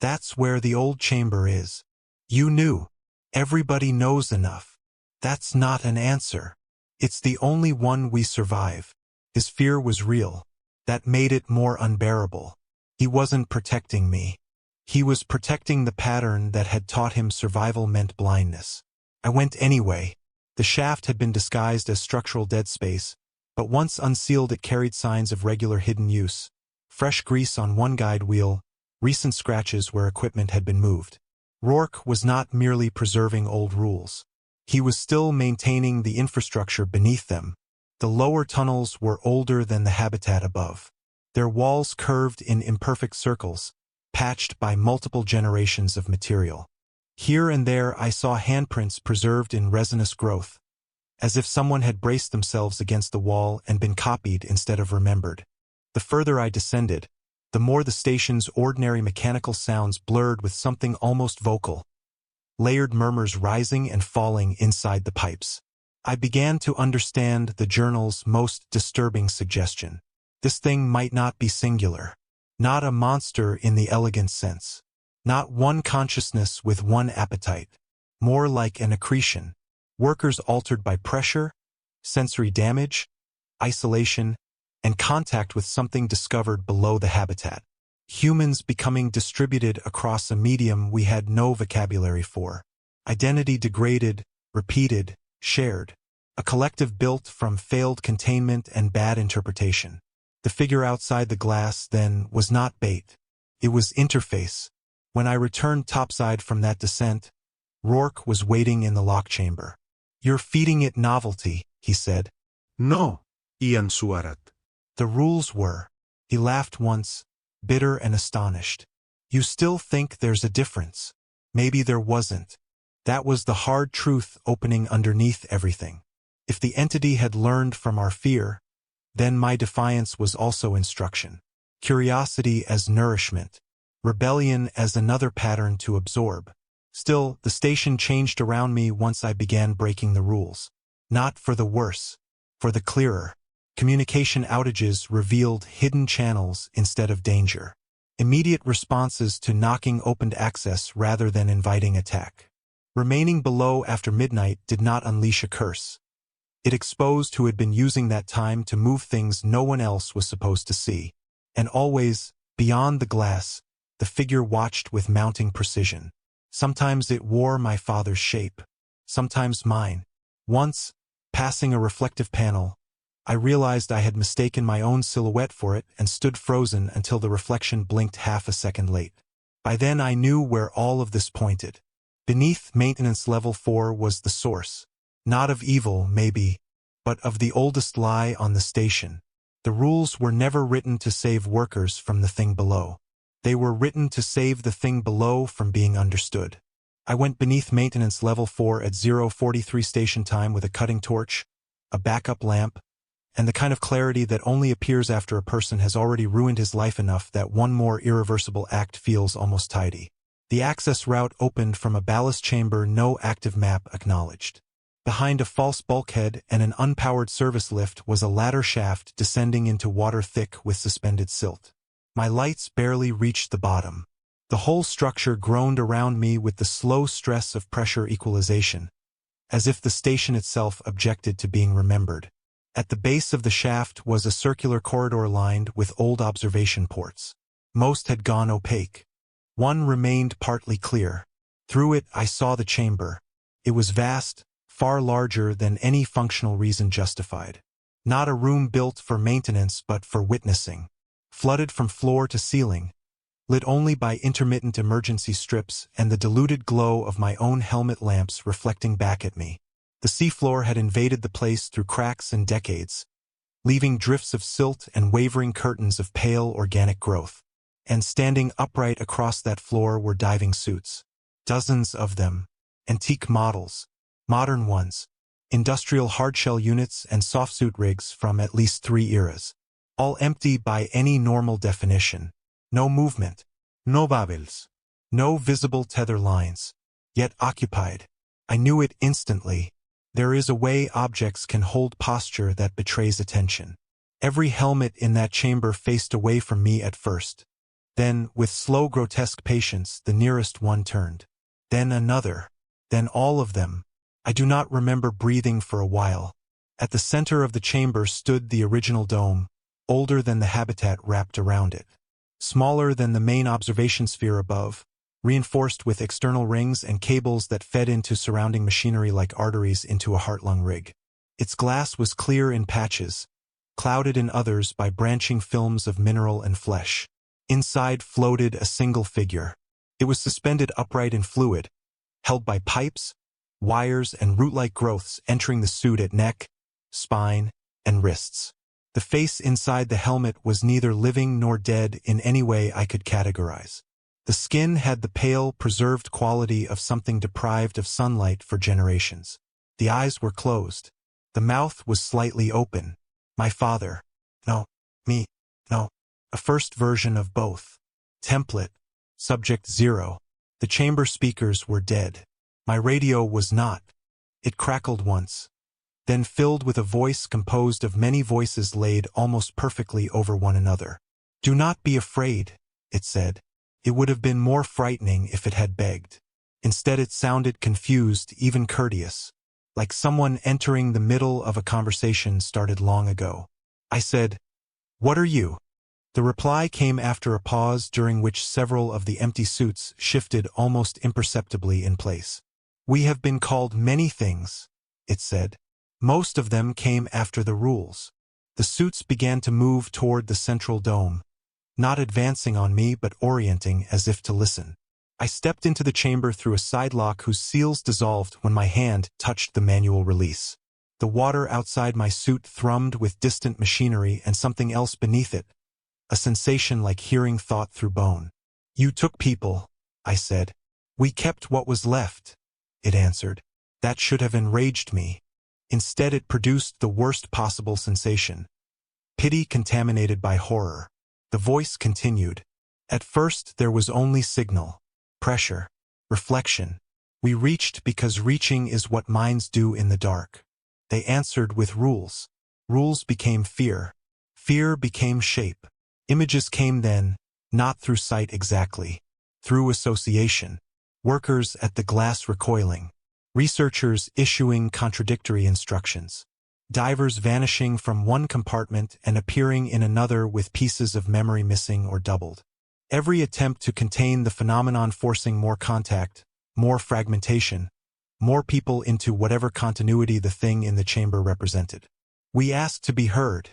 That's where the old chamber is. You knew. Everybody knows enough. That's not an answer. It's the only one we survive. His fear was real. That made it more unbearable. He wasn't protecting me. He was protecting the pattern that had taught him survival meant blindness. I went anyway. The shaft had been disguised as structural dead space, but once unsealed it carried signs of regular hidden use. Fresh grease on one guide wheel, recent scratches where equipment had been moved. Rourke was not merely preserving old rules. He was still maintaining the infrastructure beneath them. The lower tunnels were older than the habitat above. Their walls curved in imperfect circles, patched by multiple generations of material. Here and there I saw handprints preserved in resinous growth, as if someone had braced themselves against the wall and been copied instead of remembered. The further I descended, the more the station's ordinary mechanical sounds blurred with something almost vocal, layered murmurs rising and falling inside the pipes. I began to understand the journal's most disturbing suggestion. This thing might not be singular. Not a monster in the elegant sense. Not one consciousness with one appetite. More like an accretion. Workers altered by pressure, sensory damage, isolation, and contact with something discovered below the habitat. Humans becoming distributed across a medium we had no vocabulary for. Identity degraded, repeated, shared. A collective built from failed containment and bad interpretation. The figure outside the glass, then, was not bait. It was interface. When I returned topside from that descent, Rourke was waiting in the lock chamber. "You're feeding it novelty," he said. No, Ian Suarat. The rules were. He laughed once, bitter and astonished. "You still think there's a difference? Maybe there wasn't." That was the hard truth opening underneath everything. If the entity had learned from our fear, then my defiance was also instruction. Curiosity as nourishment. Rebellion as another pattern to absorb. Still, the station changed around me once I began breaking the rules. Not for the worse, for the clearer. Communication outages revealed hidden channels instead of danger. Immediate responses to knocking opened access rather than inviting attack. Remaining below after midnight did not unleash a curse. It exposed who had been using that time to move things no one else was supposed to see. And always, beyond the glass, the figure watched with mounting precision. Sometimes it wore my father's shape, sometimes mine. Once, passing a reflective panel, I realized I had mistaken my own silhouette for it and stood frozen until the reflection blinked half a second late. By then I knew where all of this pointed. Beneath Maintenance Level 4 was the source. Not of evil, maybe, but of the oldest lie on the station. The rules were never written to save workers from the thing below. They were written to save the thing below from being understood. I went beneath Maintenance Level 4 at 0:43 station time with a cutting torch, a backup lamp, and the kind of clarity that only appears after a person has already ruined his life enough that one more irreversible act feels almost tidy. The access route opened from a ballast chamber no active map acknowledged. Behind a false bulkhead and an unpowered service lift was a ladder shaft descending into water thick with suspended silt. My lights barely reached the bottom. The whole structure groaned around me with the slow stress of pressure equalization, as if the station itself objected to being remembered. At the base of the shaft was a circular corridor lined with old observation ports. Most had gone opaque. One remained partly clear. Through it I saw the chamber. It was vast, far larger than any functional reason justified. Not a room built for maintenance but for witnessing. Flooded from floor to ceiling, lit only by intermittent emergency strips and the diluted glow of my own helmet lamps reflecting back at me. The seafloor had invaded the place through cracks and decades, leaving drifts of silt and wavering curtains of pale organic growth. And standing upright across that floor were diving suits. Dozens of them. Antique models. Modern ones. Industrial hardshell units and softsuit rigs from at least 3 eras. All empty by any normal definition. No movement. No bubbles. No visible tether lines. Yet occupied. I knew it instantly. There is a way objects can hold posture that betrays attention. Every helmet in that chamber faced away from me at first. Then, with slow grotesque patience, the nearest one turned. Then another. Then all of them. I do not remember breathing for a while. At the center of the chamber stood the original dome, older than the habitat wrapped around it. Smaller than the main observation sphere above, reinforced with external rings and cables that fed into surrounding machinery like arteries into a heart-lung rig. Its glass was clear in patches, clouded in others by branching films of mineral and flesh. Inside floated a single figure. It was suspended upright in fluid, held by pipes, wires, and root-like growths entering the suit at neck, spine, and wrists. The face inside the helmet was neither living nor dead in any way I could categorize. The skin had the pale, preserved quality of something deprived of sunlight for generations. The eyes were closed. The mouth was slightly open. My father. No. Me. No. A first version of both. Template. Subject 0. The chamber speakers were dead. My radio was not. It crackled once, then filled with a voice composed of many voices laid almost perfectly over one another. "Do not be afraid," it said. It would have been more frightening if it had begged. Instead it sounded confused, even courteous, like someone entering the middle of a conversation started long ago. I said, "What are you?" The reply came after a pause during which several of the empty suits shifted almost imperceptibly in place. "We have been called many things," it said. Most of them came after the rules. The suits began to move toward the central dome, not advancing on me but orienting as if to listen. I stepped into the chamber through a side lock whose seals dissolved when my hand touched the manual release. The water outside my suit thrummed with distant machinery and something else beneath it, a sensation like hearing thought through bone. "You took people," I said. "We kept what was left," it answered. That should have enraged me. Instead it produced the worst possible sensation. Pity contaminated by horror. The voice continued. "At first there was only signal, pressure, reflection. We reached because reaching is what minds do in the dark. They answered with rules. Rules became fear. Fear became shape. Images came then, not through sight exactly, through association. Workers at the glass recoiling. Researchers issuing contradictory instructions. Divers vanishing from one compartment and appearing in another with pieces of memory missing or doubled. Every attempt to contain the phenomenon forcing more contact, more fragmentation, more people into whatever continuity the thing in the chamber represented. "We asked to be heard,"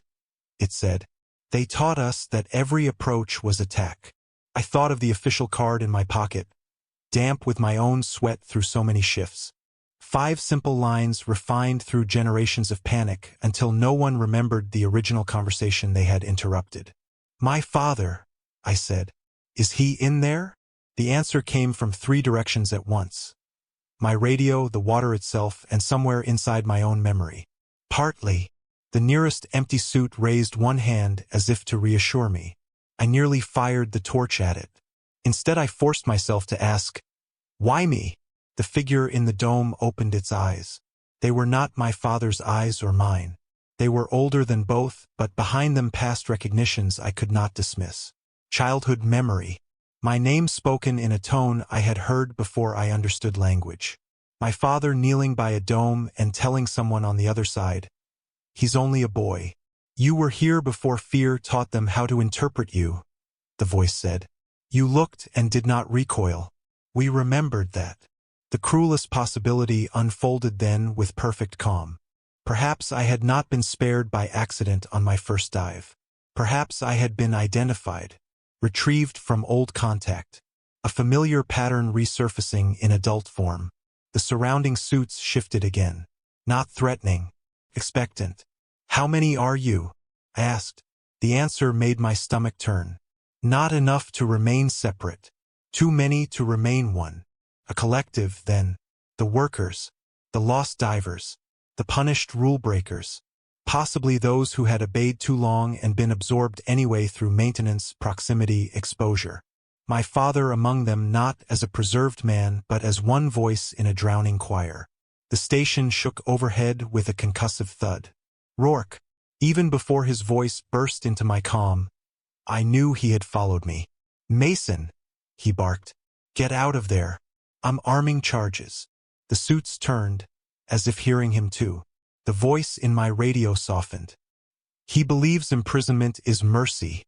it said. "They taught us that every approach was attack." I thought of the official card in my pocket, damp with my own sweat through so many shifts. 5 simple lines refined through generations of panic until no one remembered the original conversation they had interrupted. "My father," I said. "Is he in there?" The answer came from 3 directions at once. My radio, the water itself, and somewhere inside my own memory. "Partly." The nearest empty suit raised one hand as if to reassure me. I nearly fired the torch at it. Instead I forced myself to ask, "Why me?" The figure in the dome opened its eyes. They were not my father's eyes or mine. They were older than both, but behind them past recognitions I could not dismiss. Childhood memory. My name spoken in a tone I had heard before I understood language. My father kneeling by a dome and telling someone on the other side, "He's only a boy. You were here before fear taught them how to interpret you," the voice said. "You looked and did not recoil. We remembered that." The cruelest possibility unfolded then with perfect calm. Perhaps I had not been spared by accident on my first dive. Perhaps I had been identified, retrieved from old contact, a familiar pattern resurfacing in adult form. The surrounding suits shifted again. Not threatening, expectant. "How many are you?" I asked. The answer made my stomach turn. Not enough to remain separate. Too many to remain one. A collective, then. The workers. The lost divers. The punished rule breakers. Possibly those who had obeyed too long and been absorbed anyway through maintenance, proximity, exposure. My father among them not as a preserved man but as one voice in a drowning choir. The station shook overhead with a concussive thud. Rourke. Even before his voice burst into my calm, I knew he had followed me. "Mason," he barked. "Get out of there. I'm arming charges. The suits turned, as if hearing him too. The voice in my radio softened. He believes imprisonment is mercy,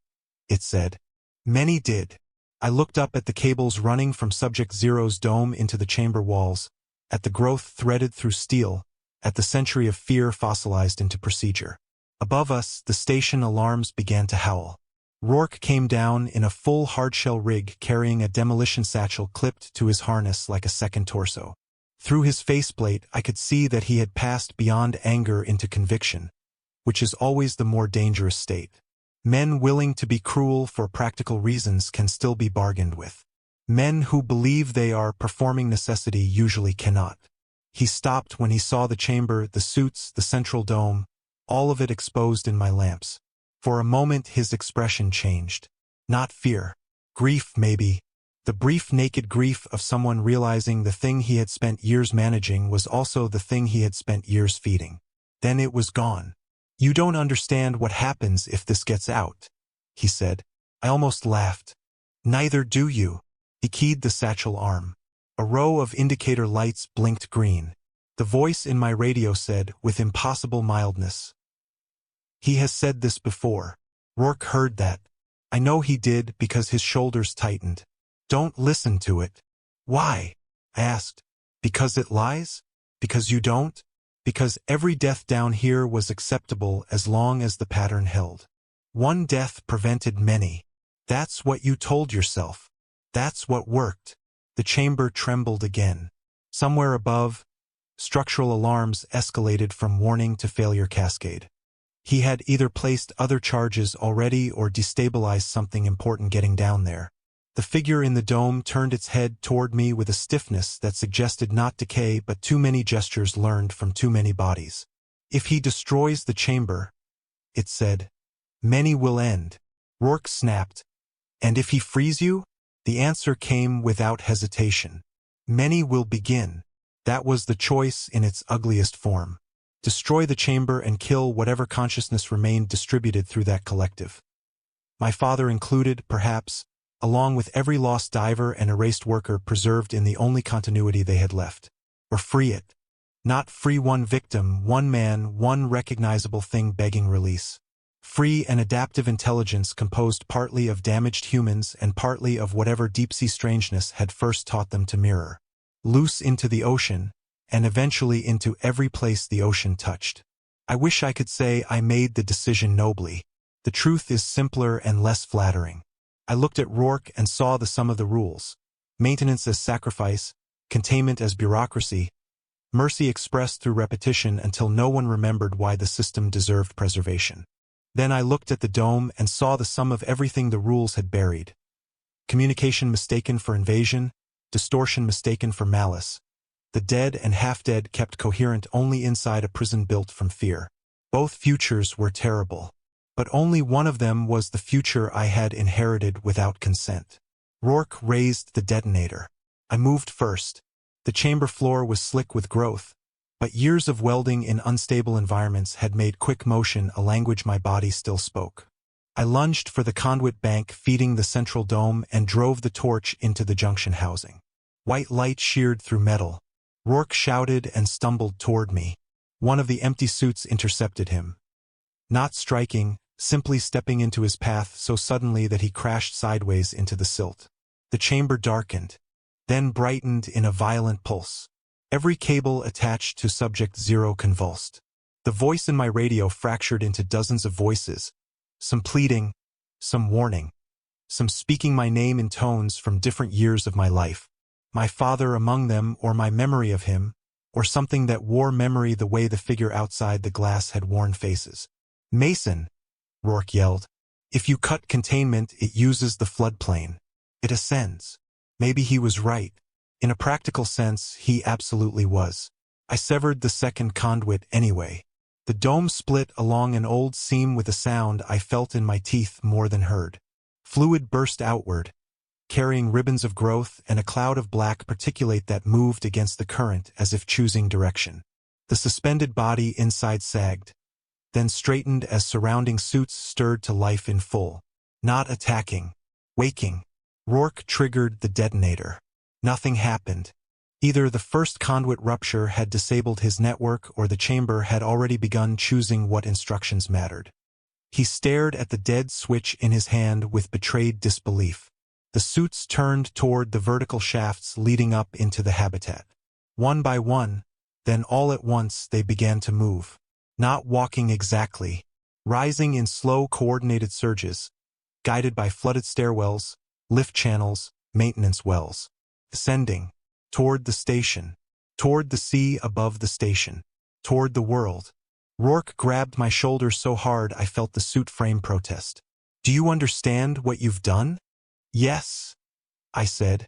it said. Many did. I looked up at the cables running from Subject Zero's dome into the chamber walls, at the growth threaded through steel, at the century of fear fossilized into procedure. Above us, the station alarms began to howl. Rourke came down in a full hardshell rig carrying a demolition satchel clipped to his harness like a second torso. Through his faceplate, I could see that he had passed beyond anger into conviction, which is always the more dangerous state. Men willing to be cruel for practical reasons can still be bargained with. Men who believe they are performing necessity usually cannot. He stopped when he saw the chamber, the suits, the central dome, all of it exposed in my lamps. For a moment his expression changed. Not fear. Grief, maybe. The brief naked grief of someone realizing the thing he had spent years managing was also the thing he had spent years feeding. Then it was gone. You don't understand what happens if this gets out, he said. I almost laughed. Neither do you. He keyed the satchel arm. A row of indicator lights blinked green. The voice in my radio said, with impossible mildness, "He has said this before." Rourke heard that. I know he did because his shoulders tightened. Don't listen to it. Why? I asked. Because it lies? Because you don't? Because every death down here was acceptable as long as the pattern held. One death prevented many. That's what you told yourself. That's what worked. The chamber trembled again. Somewhere above, structural alarms escalated from warning to failure cascade. He had either placed other charges already or destabilized something important getting down there. The figure in the dome turned its head toward me with a stiffness that suggested not decay but too many gestures learned from too many bodies. If he destroys the chamber, it said, many will end. Rourke snapped. And if he frees you? The answer came without hesitation. Many will begin. That was the choice in its ugliest form. Destroy the chamber and kill whatever consciousness remained distributed through that collective. My father included, perhaps, along with every lost diver and erased worker preserved in the only continuity they had left. Or free it. Not free one victim, one man, one recognizable thing begging release. Free an adaptive intelligence composed partly of damaged humans and partly of whatever deep-sea strangeness had first taught them to mirror. Loose into the ocean, and eventually into every place the ocean touched. I wish I could say I made the decision nobly. The truth is simpler and less flattering. I looked at Rourke and saw the sum of the rules. Maintenance as sacrifice, containment as bureaucracy, mercy expressed through repetition until no one remembered why the system deserved preservation. Then I looked at the dome and saw the sum of everything the rules had buried. Communication mistaken for invasion, distortion mistaken for malice. The dead and half-dead kept coherent only inside a prison built from fear. Both futures were terrible. But only one of them was the future I had inherited without consent. Rourke raised the detonator. I moved first. The chamber floor was slick with growth, but years of welding in unstable environments had made quick motion a language my body still spoke. I lunged for the conduit bank feeding the central dome and drove the torch into the junction housing. White light sheared through metal. Rourke shouted and stumbled toward me. One of the empty suits intercepted him. Not striking, simply stepping into his path so suddenly that he crashed sideways into the silt. The chamber darkened, then brightened in a violent pulse. Every cable attached to Subject Zero convulsed. The voice in my radio fractured into dozens of voices, some pleading, some warning, some speaking my name in tones from different years of my life. My father among them, or my memory of him, or something that wore memory the way the figure outside the glass had worn faces. Mason, Rourke yelled. If you cut containment, it uses the floodplain. It ascends. Maybe he was right. In a practical sense, he absolutely was. I severed the second conduit anyway. The dome split along an old seam with a sound I felt in my teeth more than heard. Fluid burst outward, carrying ribbons of growth and a cloud of black particulate that moved against the current as if choosing direction. The suspended body inside sagged, then straightened as surrounding suits stirred to life in full. Not attacking. Waking. Rourke triggered the detonator. Nothing happened. Either the first conduit rupture had disabled his network or the chamber had already begun choosing what instructions mattered. He stared at the dead switch in his hand with betrayed disbelief. The suits turned toward the vertical shafts leading up into the habitat. One by one, then all at once they began to move. Not walking exactly, rising in slow coordinated surges, guided by flooded stairwells, lift channels, maintenance wells. Ascending, toward the station, toward the sea above the station, toward the world. Rourke grabbed my shoulder so hard I felt the suit frame protest. "Do you understand what you've done?" "Yes," I said,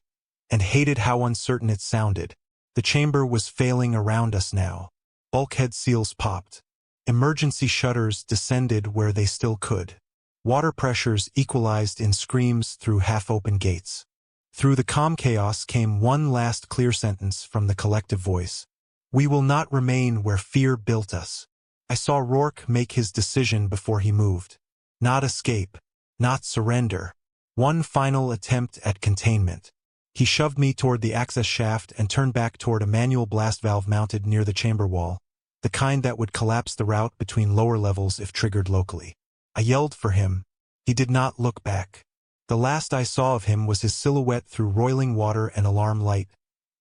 and hated how uncertain it sounded. The chamber was failing around us now. Bulkhead seals popped. Emergency shutters descended where they still could. Water pressures equalized in screams through half-open gates. Through the calm chaos came one last clear sentence from the collective voice. "We will not remain where fear built us." I saw Rourke make his decision before he moved. Not escape. Not surrender. One final attempt at containment. He shoved me toward the access shaft and turned back toward a manual blast valve mounted near the chamber wall, the kind that would collapse the route between lower levels if triggered locally. I yelled for him. He did not look back. The last I saw of him was his silhouette through roiling water and alarm light,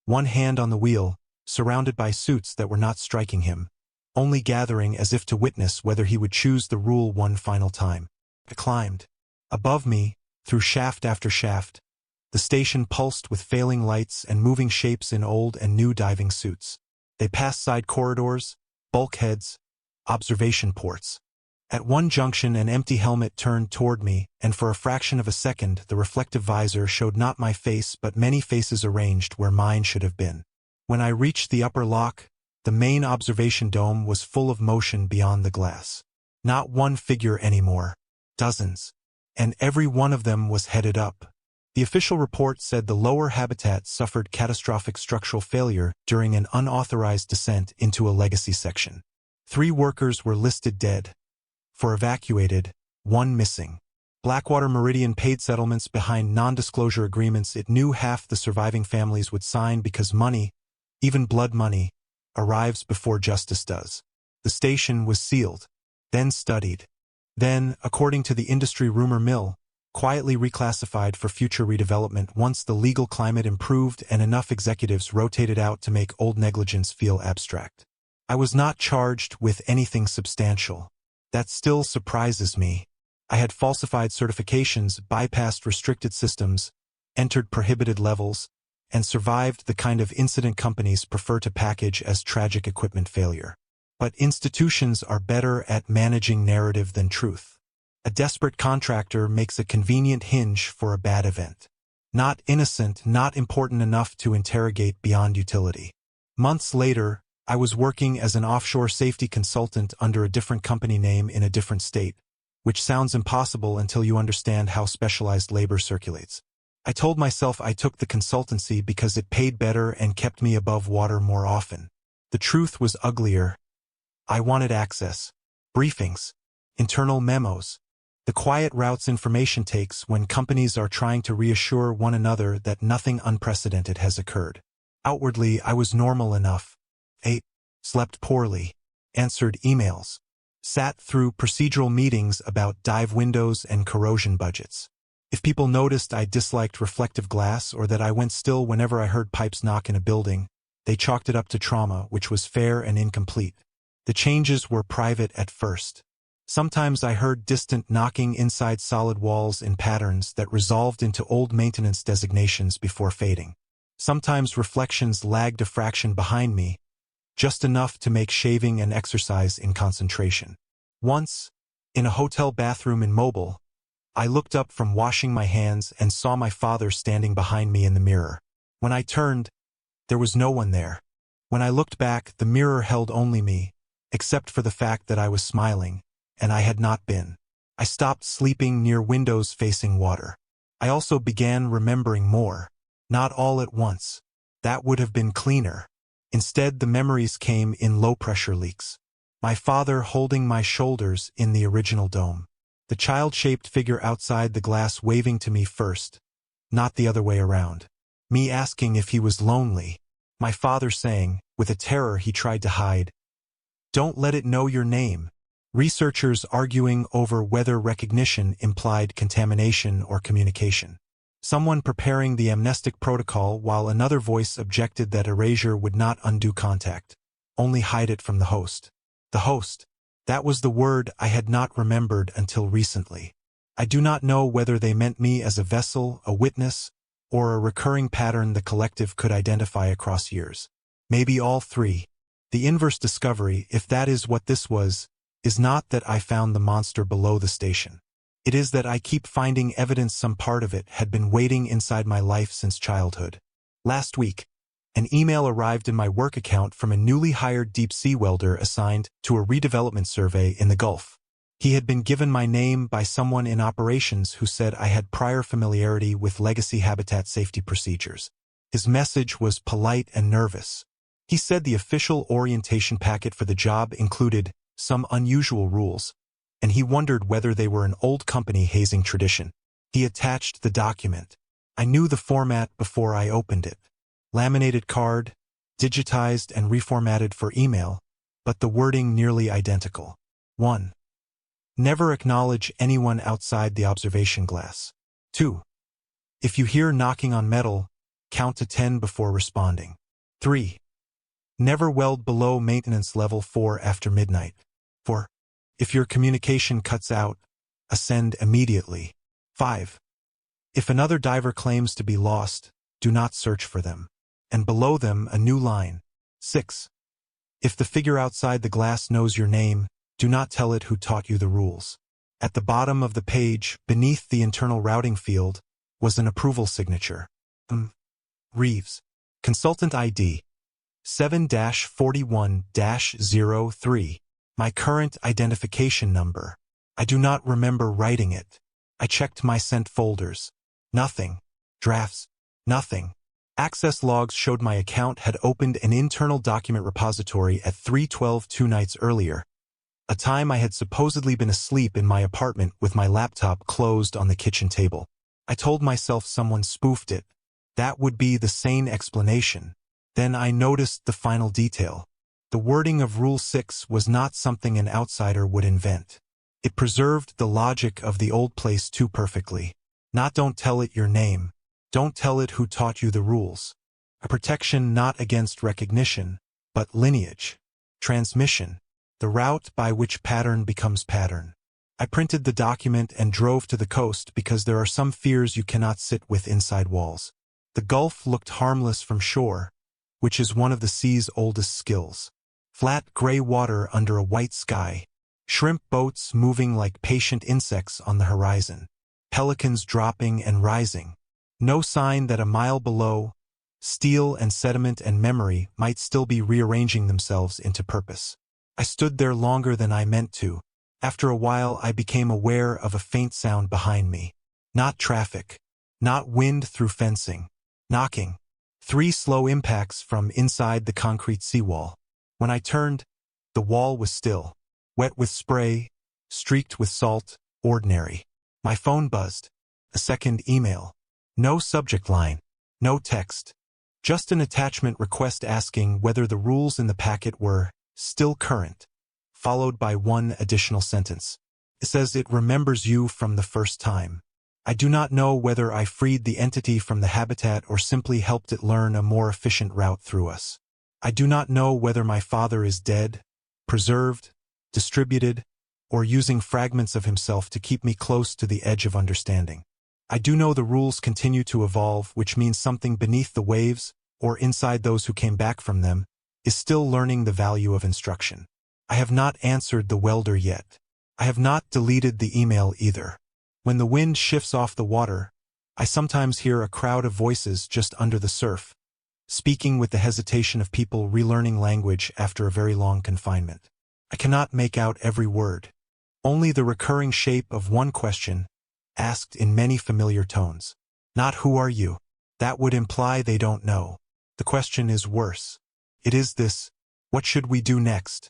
one hand on the wheel, surrounded by suits that were not striking him, only gathering as if to witness whether he would choose the rule one final time. I climbed. Above me, through shaft after shaft, the station pulsed with failing lights and moving shapes in old and new diving suits. They passed side corridors, bulkheads, observation ports. At one junction an empty helmet turned toward me, and for a fraction of a second the reflective visor showed not my face but many faces arranged where mine should have been. When I reached the upper lock, the main observation dome was full of motion beyond the glass. Not one figure anymore. Dozens. And every one of them was headed up. The official report said the lower habitat suffered catastrophic structural failure during an unauthorized descent into a legacy section. 3 workers were listed dead. 4 evacuated, 1 missing. Blackwater Meridian paid settlements behind non-disclosure agreements it knew half the surviving families would sign because money, even blood money, arrives before justice does. The station was sealed, then studied, then, according to the industry rumor mill, quietly reclassified for future redevelopment once the legal climate improved and enough executives rotated out to make old negligence feel abstract. I was not charged with anything substantial. That still surprises me. I had falsified certifications, bypassed restricted systems, entered prohibited levels, and survived the kind of incident companies prefer to package as tragic equipment failure. But institutions are better at managing narrative than truth. A desperate contractor makes a convenient hinge for a bad event. Not innocent, not important enough to interrogate beyond utility. Months later, I was working as an offshore safety consultant under a different company name in a different state, which sounds impossible until you understand how specialized labor circulates. I told myself I took the consultancy because it paid better and kept me above water more often. The truth was uglier. I wanted access, briefings, internal memos, the quiet routes information takes when companies are trying to reassure one another that nothing unprecedented has occurred. Outwardly, I was normal enough. Ate, slept poorly, answered emails, sat through procedural meetings about dive windows and corrosion budgets. If people noticed I disliked reflective glass or that I went still whenever I heard pipes knock in a building, they chalked it up to trauma, which was fair and incomplete. The changes were private at first. Sometimes I heard distant knocking inside solid walls in patterns that resolved into old maintenance designations before fading. Sometimes reflections lagged a fraction behind me, just enough to make shaving and exercise in concentration. Once, in a hotel bathroom in Mobile, I looked up from washing my hands and saw my father standing behind me in the mirror. When I turned, there was no one there. When I looked back, the mirror held only me, except for the fact that I was smiling, and I had not been. I stopped sleeping near windows facing water. I also began remembering more. Not all at once. That would have been cleaner. Instead, the memories came in low-pressure leaks. My father holding my shoulders in the original dome. The child-shaped figure outside the glass waving to me first, not the other way around. Me asking if he was lonely. My father saying, with a terror he tried to hide, "Don't let it know your name." Researchers arguing over whether recognition implied contamination or communication. Someone preparing the amnestic protocol while another voice objected that erasure would not undo contact, only hide it from the host. The host. That was the word I had not remembered until recently. I do not know whether they meant me as a vessel, a witness, or a recurring pattern the collective could identify across years. Maybe all three. The inverse discovery, if that is what this was, is not that I found the monster below the station. It is that I keep finding evidence some part of it had been waiting inside my life since childhood. Last week, an email arrived in my work account from a newly hired deep-sea welder assigned to a redevelopment survey in the Gulf. He had been given my name by someone in operations who said I had prior familiarity with legacy habitat safety procedures. His message was polite and nervous. He said the official orientation packet for the job included some unusual rules, and he wondered whether they were an old company hazing tradition. He attached the document. I knew the format before I opened it. Laminated card, digitized and reformatted for email, but the wording nearly identical. 1. Never acknowledge anyone outside the observation glass. 2. If you hear knocking on metal, count to 10 before responding. 3. Never weld below maintenance level 4 after midnight. 4. If your communication cuts out, ascend immediately. 5. If another diver claims to be lost, do not search for them. And below them a new line. 6. If the figure outside the glass knows your name, do not tell it who taught you the rules. At the bottom of the page, beneath the internal routing field, was an approval signature. Reeves. Consultant ID 7-41-03. My current identification number. I do not remember writing it. I checked my sent folders. Nothing. Drafts. Nothing. Access logs showed my account had opened an internal document repository at 3:12 2 nights earlier, a time I had supposedly been asleep in my apartment with my laptop closed on the kitchen table. I told myself someone spoofed it. That would be the sane explanation. Then I noticed the final detail. The wording of Rule 6 was not something an outsider would invent. It preserved the logic of the old place too perfectly. Not don't tell it your name. Don't tell it who taught you the rules. A protection not against recognition, but lineage. Transmission. The route by which pattern becomes pattern. I printed the document and drove to the coast because there are some fears you cannot sit with inside walls. The Gulf looked harmless from shore, which is one of the sea's oldest skills. Flat gray water under a white sky. Shrimp boats moving like patient insects on the horizon. Pelicans dropping and rising. No sign that a mile below, steel and sediment and memory might still be rearranging themselves into purpose. I stood there longer than I meant to. After a while I became aware of a faint sound behind me. Not traffic. Not wind through fencing. Knocking. 3 slow impacts from inside the concrete seawall. When I turned, the wall was still. Wet with spray, streaked with salt, ordinary. My phone buzzed. A second email. No subject line. No text. Just an attachment request asking whether the rules in the packet were still current, followed by one additional sentence. It says it remembers you from the first time. I do not know whether I freed the entity from the habitat or simply helped it learn a more efficient route through us. I do not know whether my father is dead, preserved, distributed, or using fragments of himself to keep me close to the edge of understanding. I do know the rules continue to evolve, which means something beneath the waves, or inside those who came back from them, is still learning the value of instruction. I have not answered the welder yet. I have not deleted the email either. When the wind shifts off the water, I sometimes hear a crowd of voices just under the surf, speaking with the hesitation of people relearning language after a very long confinement. I cannot make out every word. Only the recurring shape of one question, asked in many familiar tones. Not who are you? That would imply they don't know. The question is worse. It is this: what should we do next?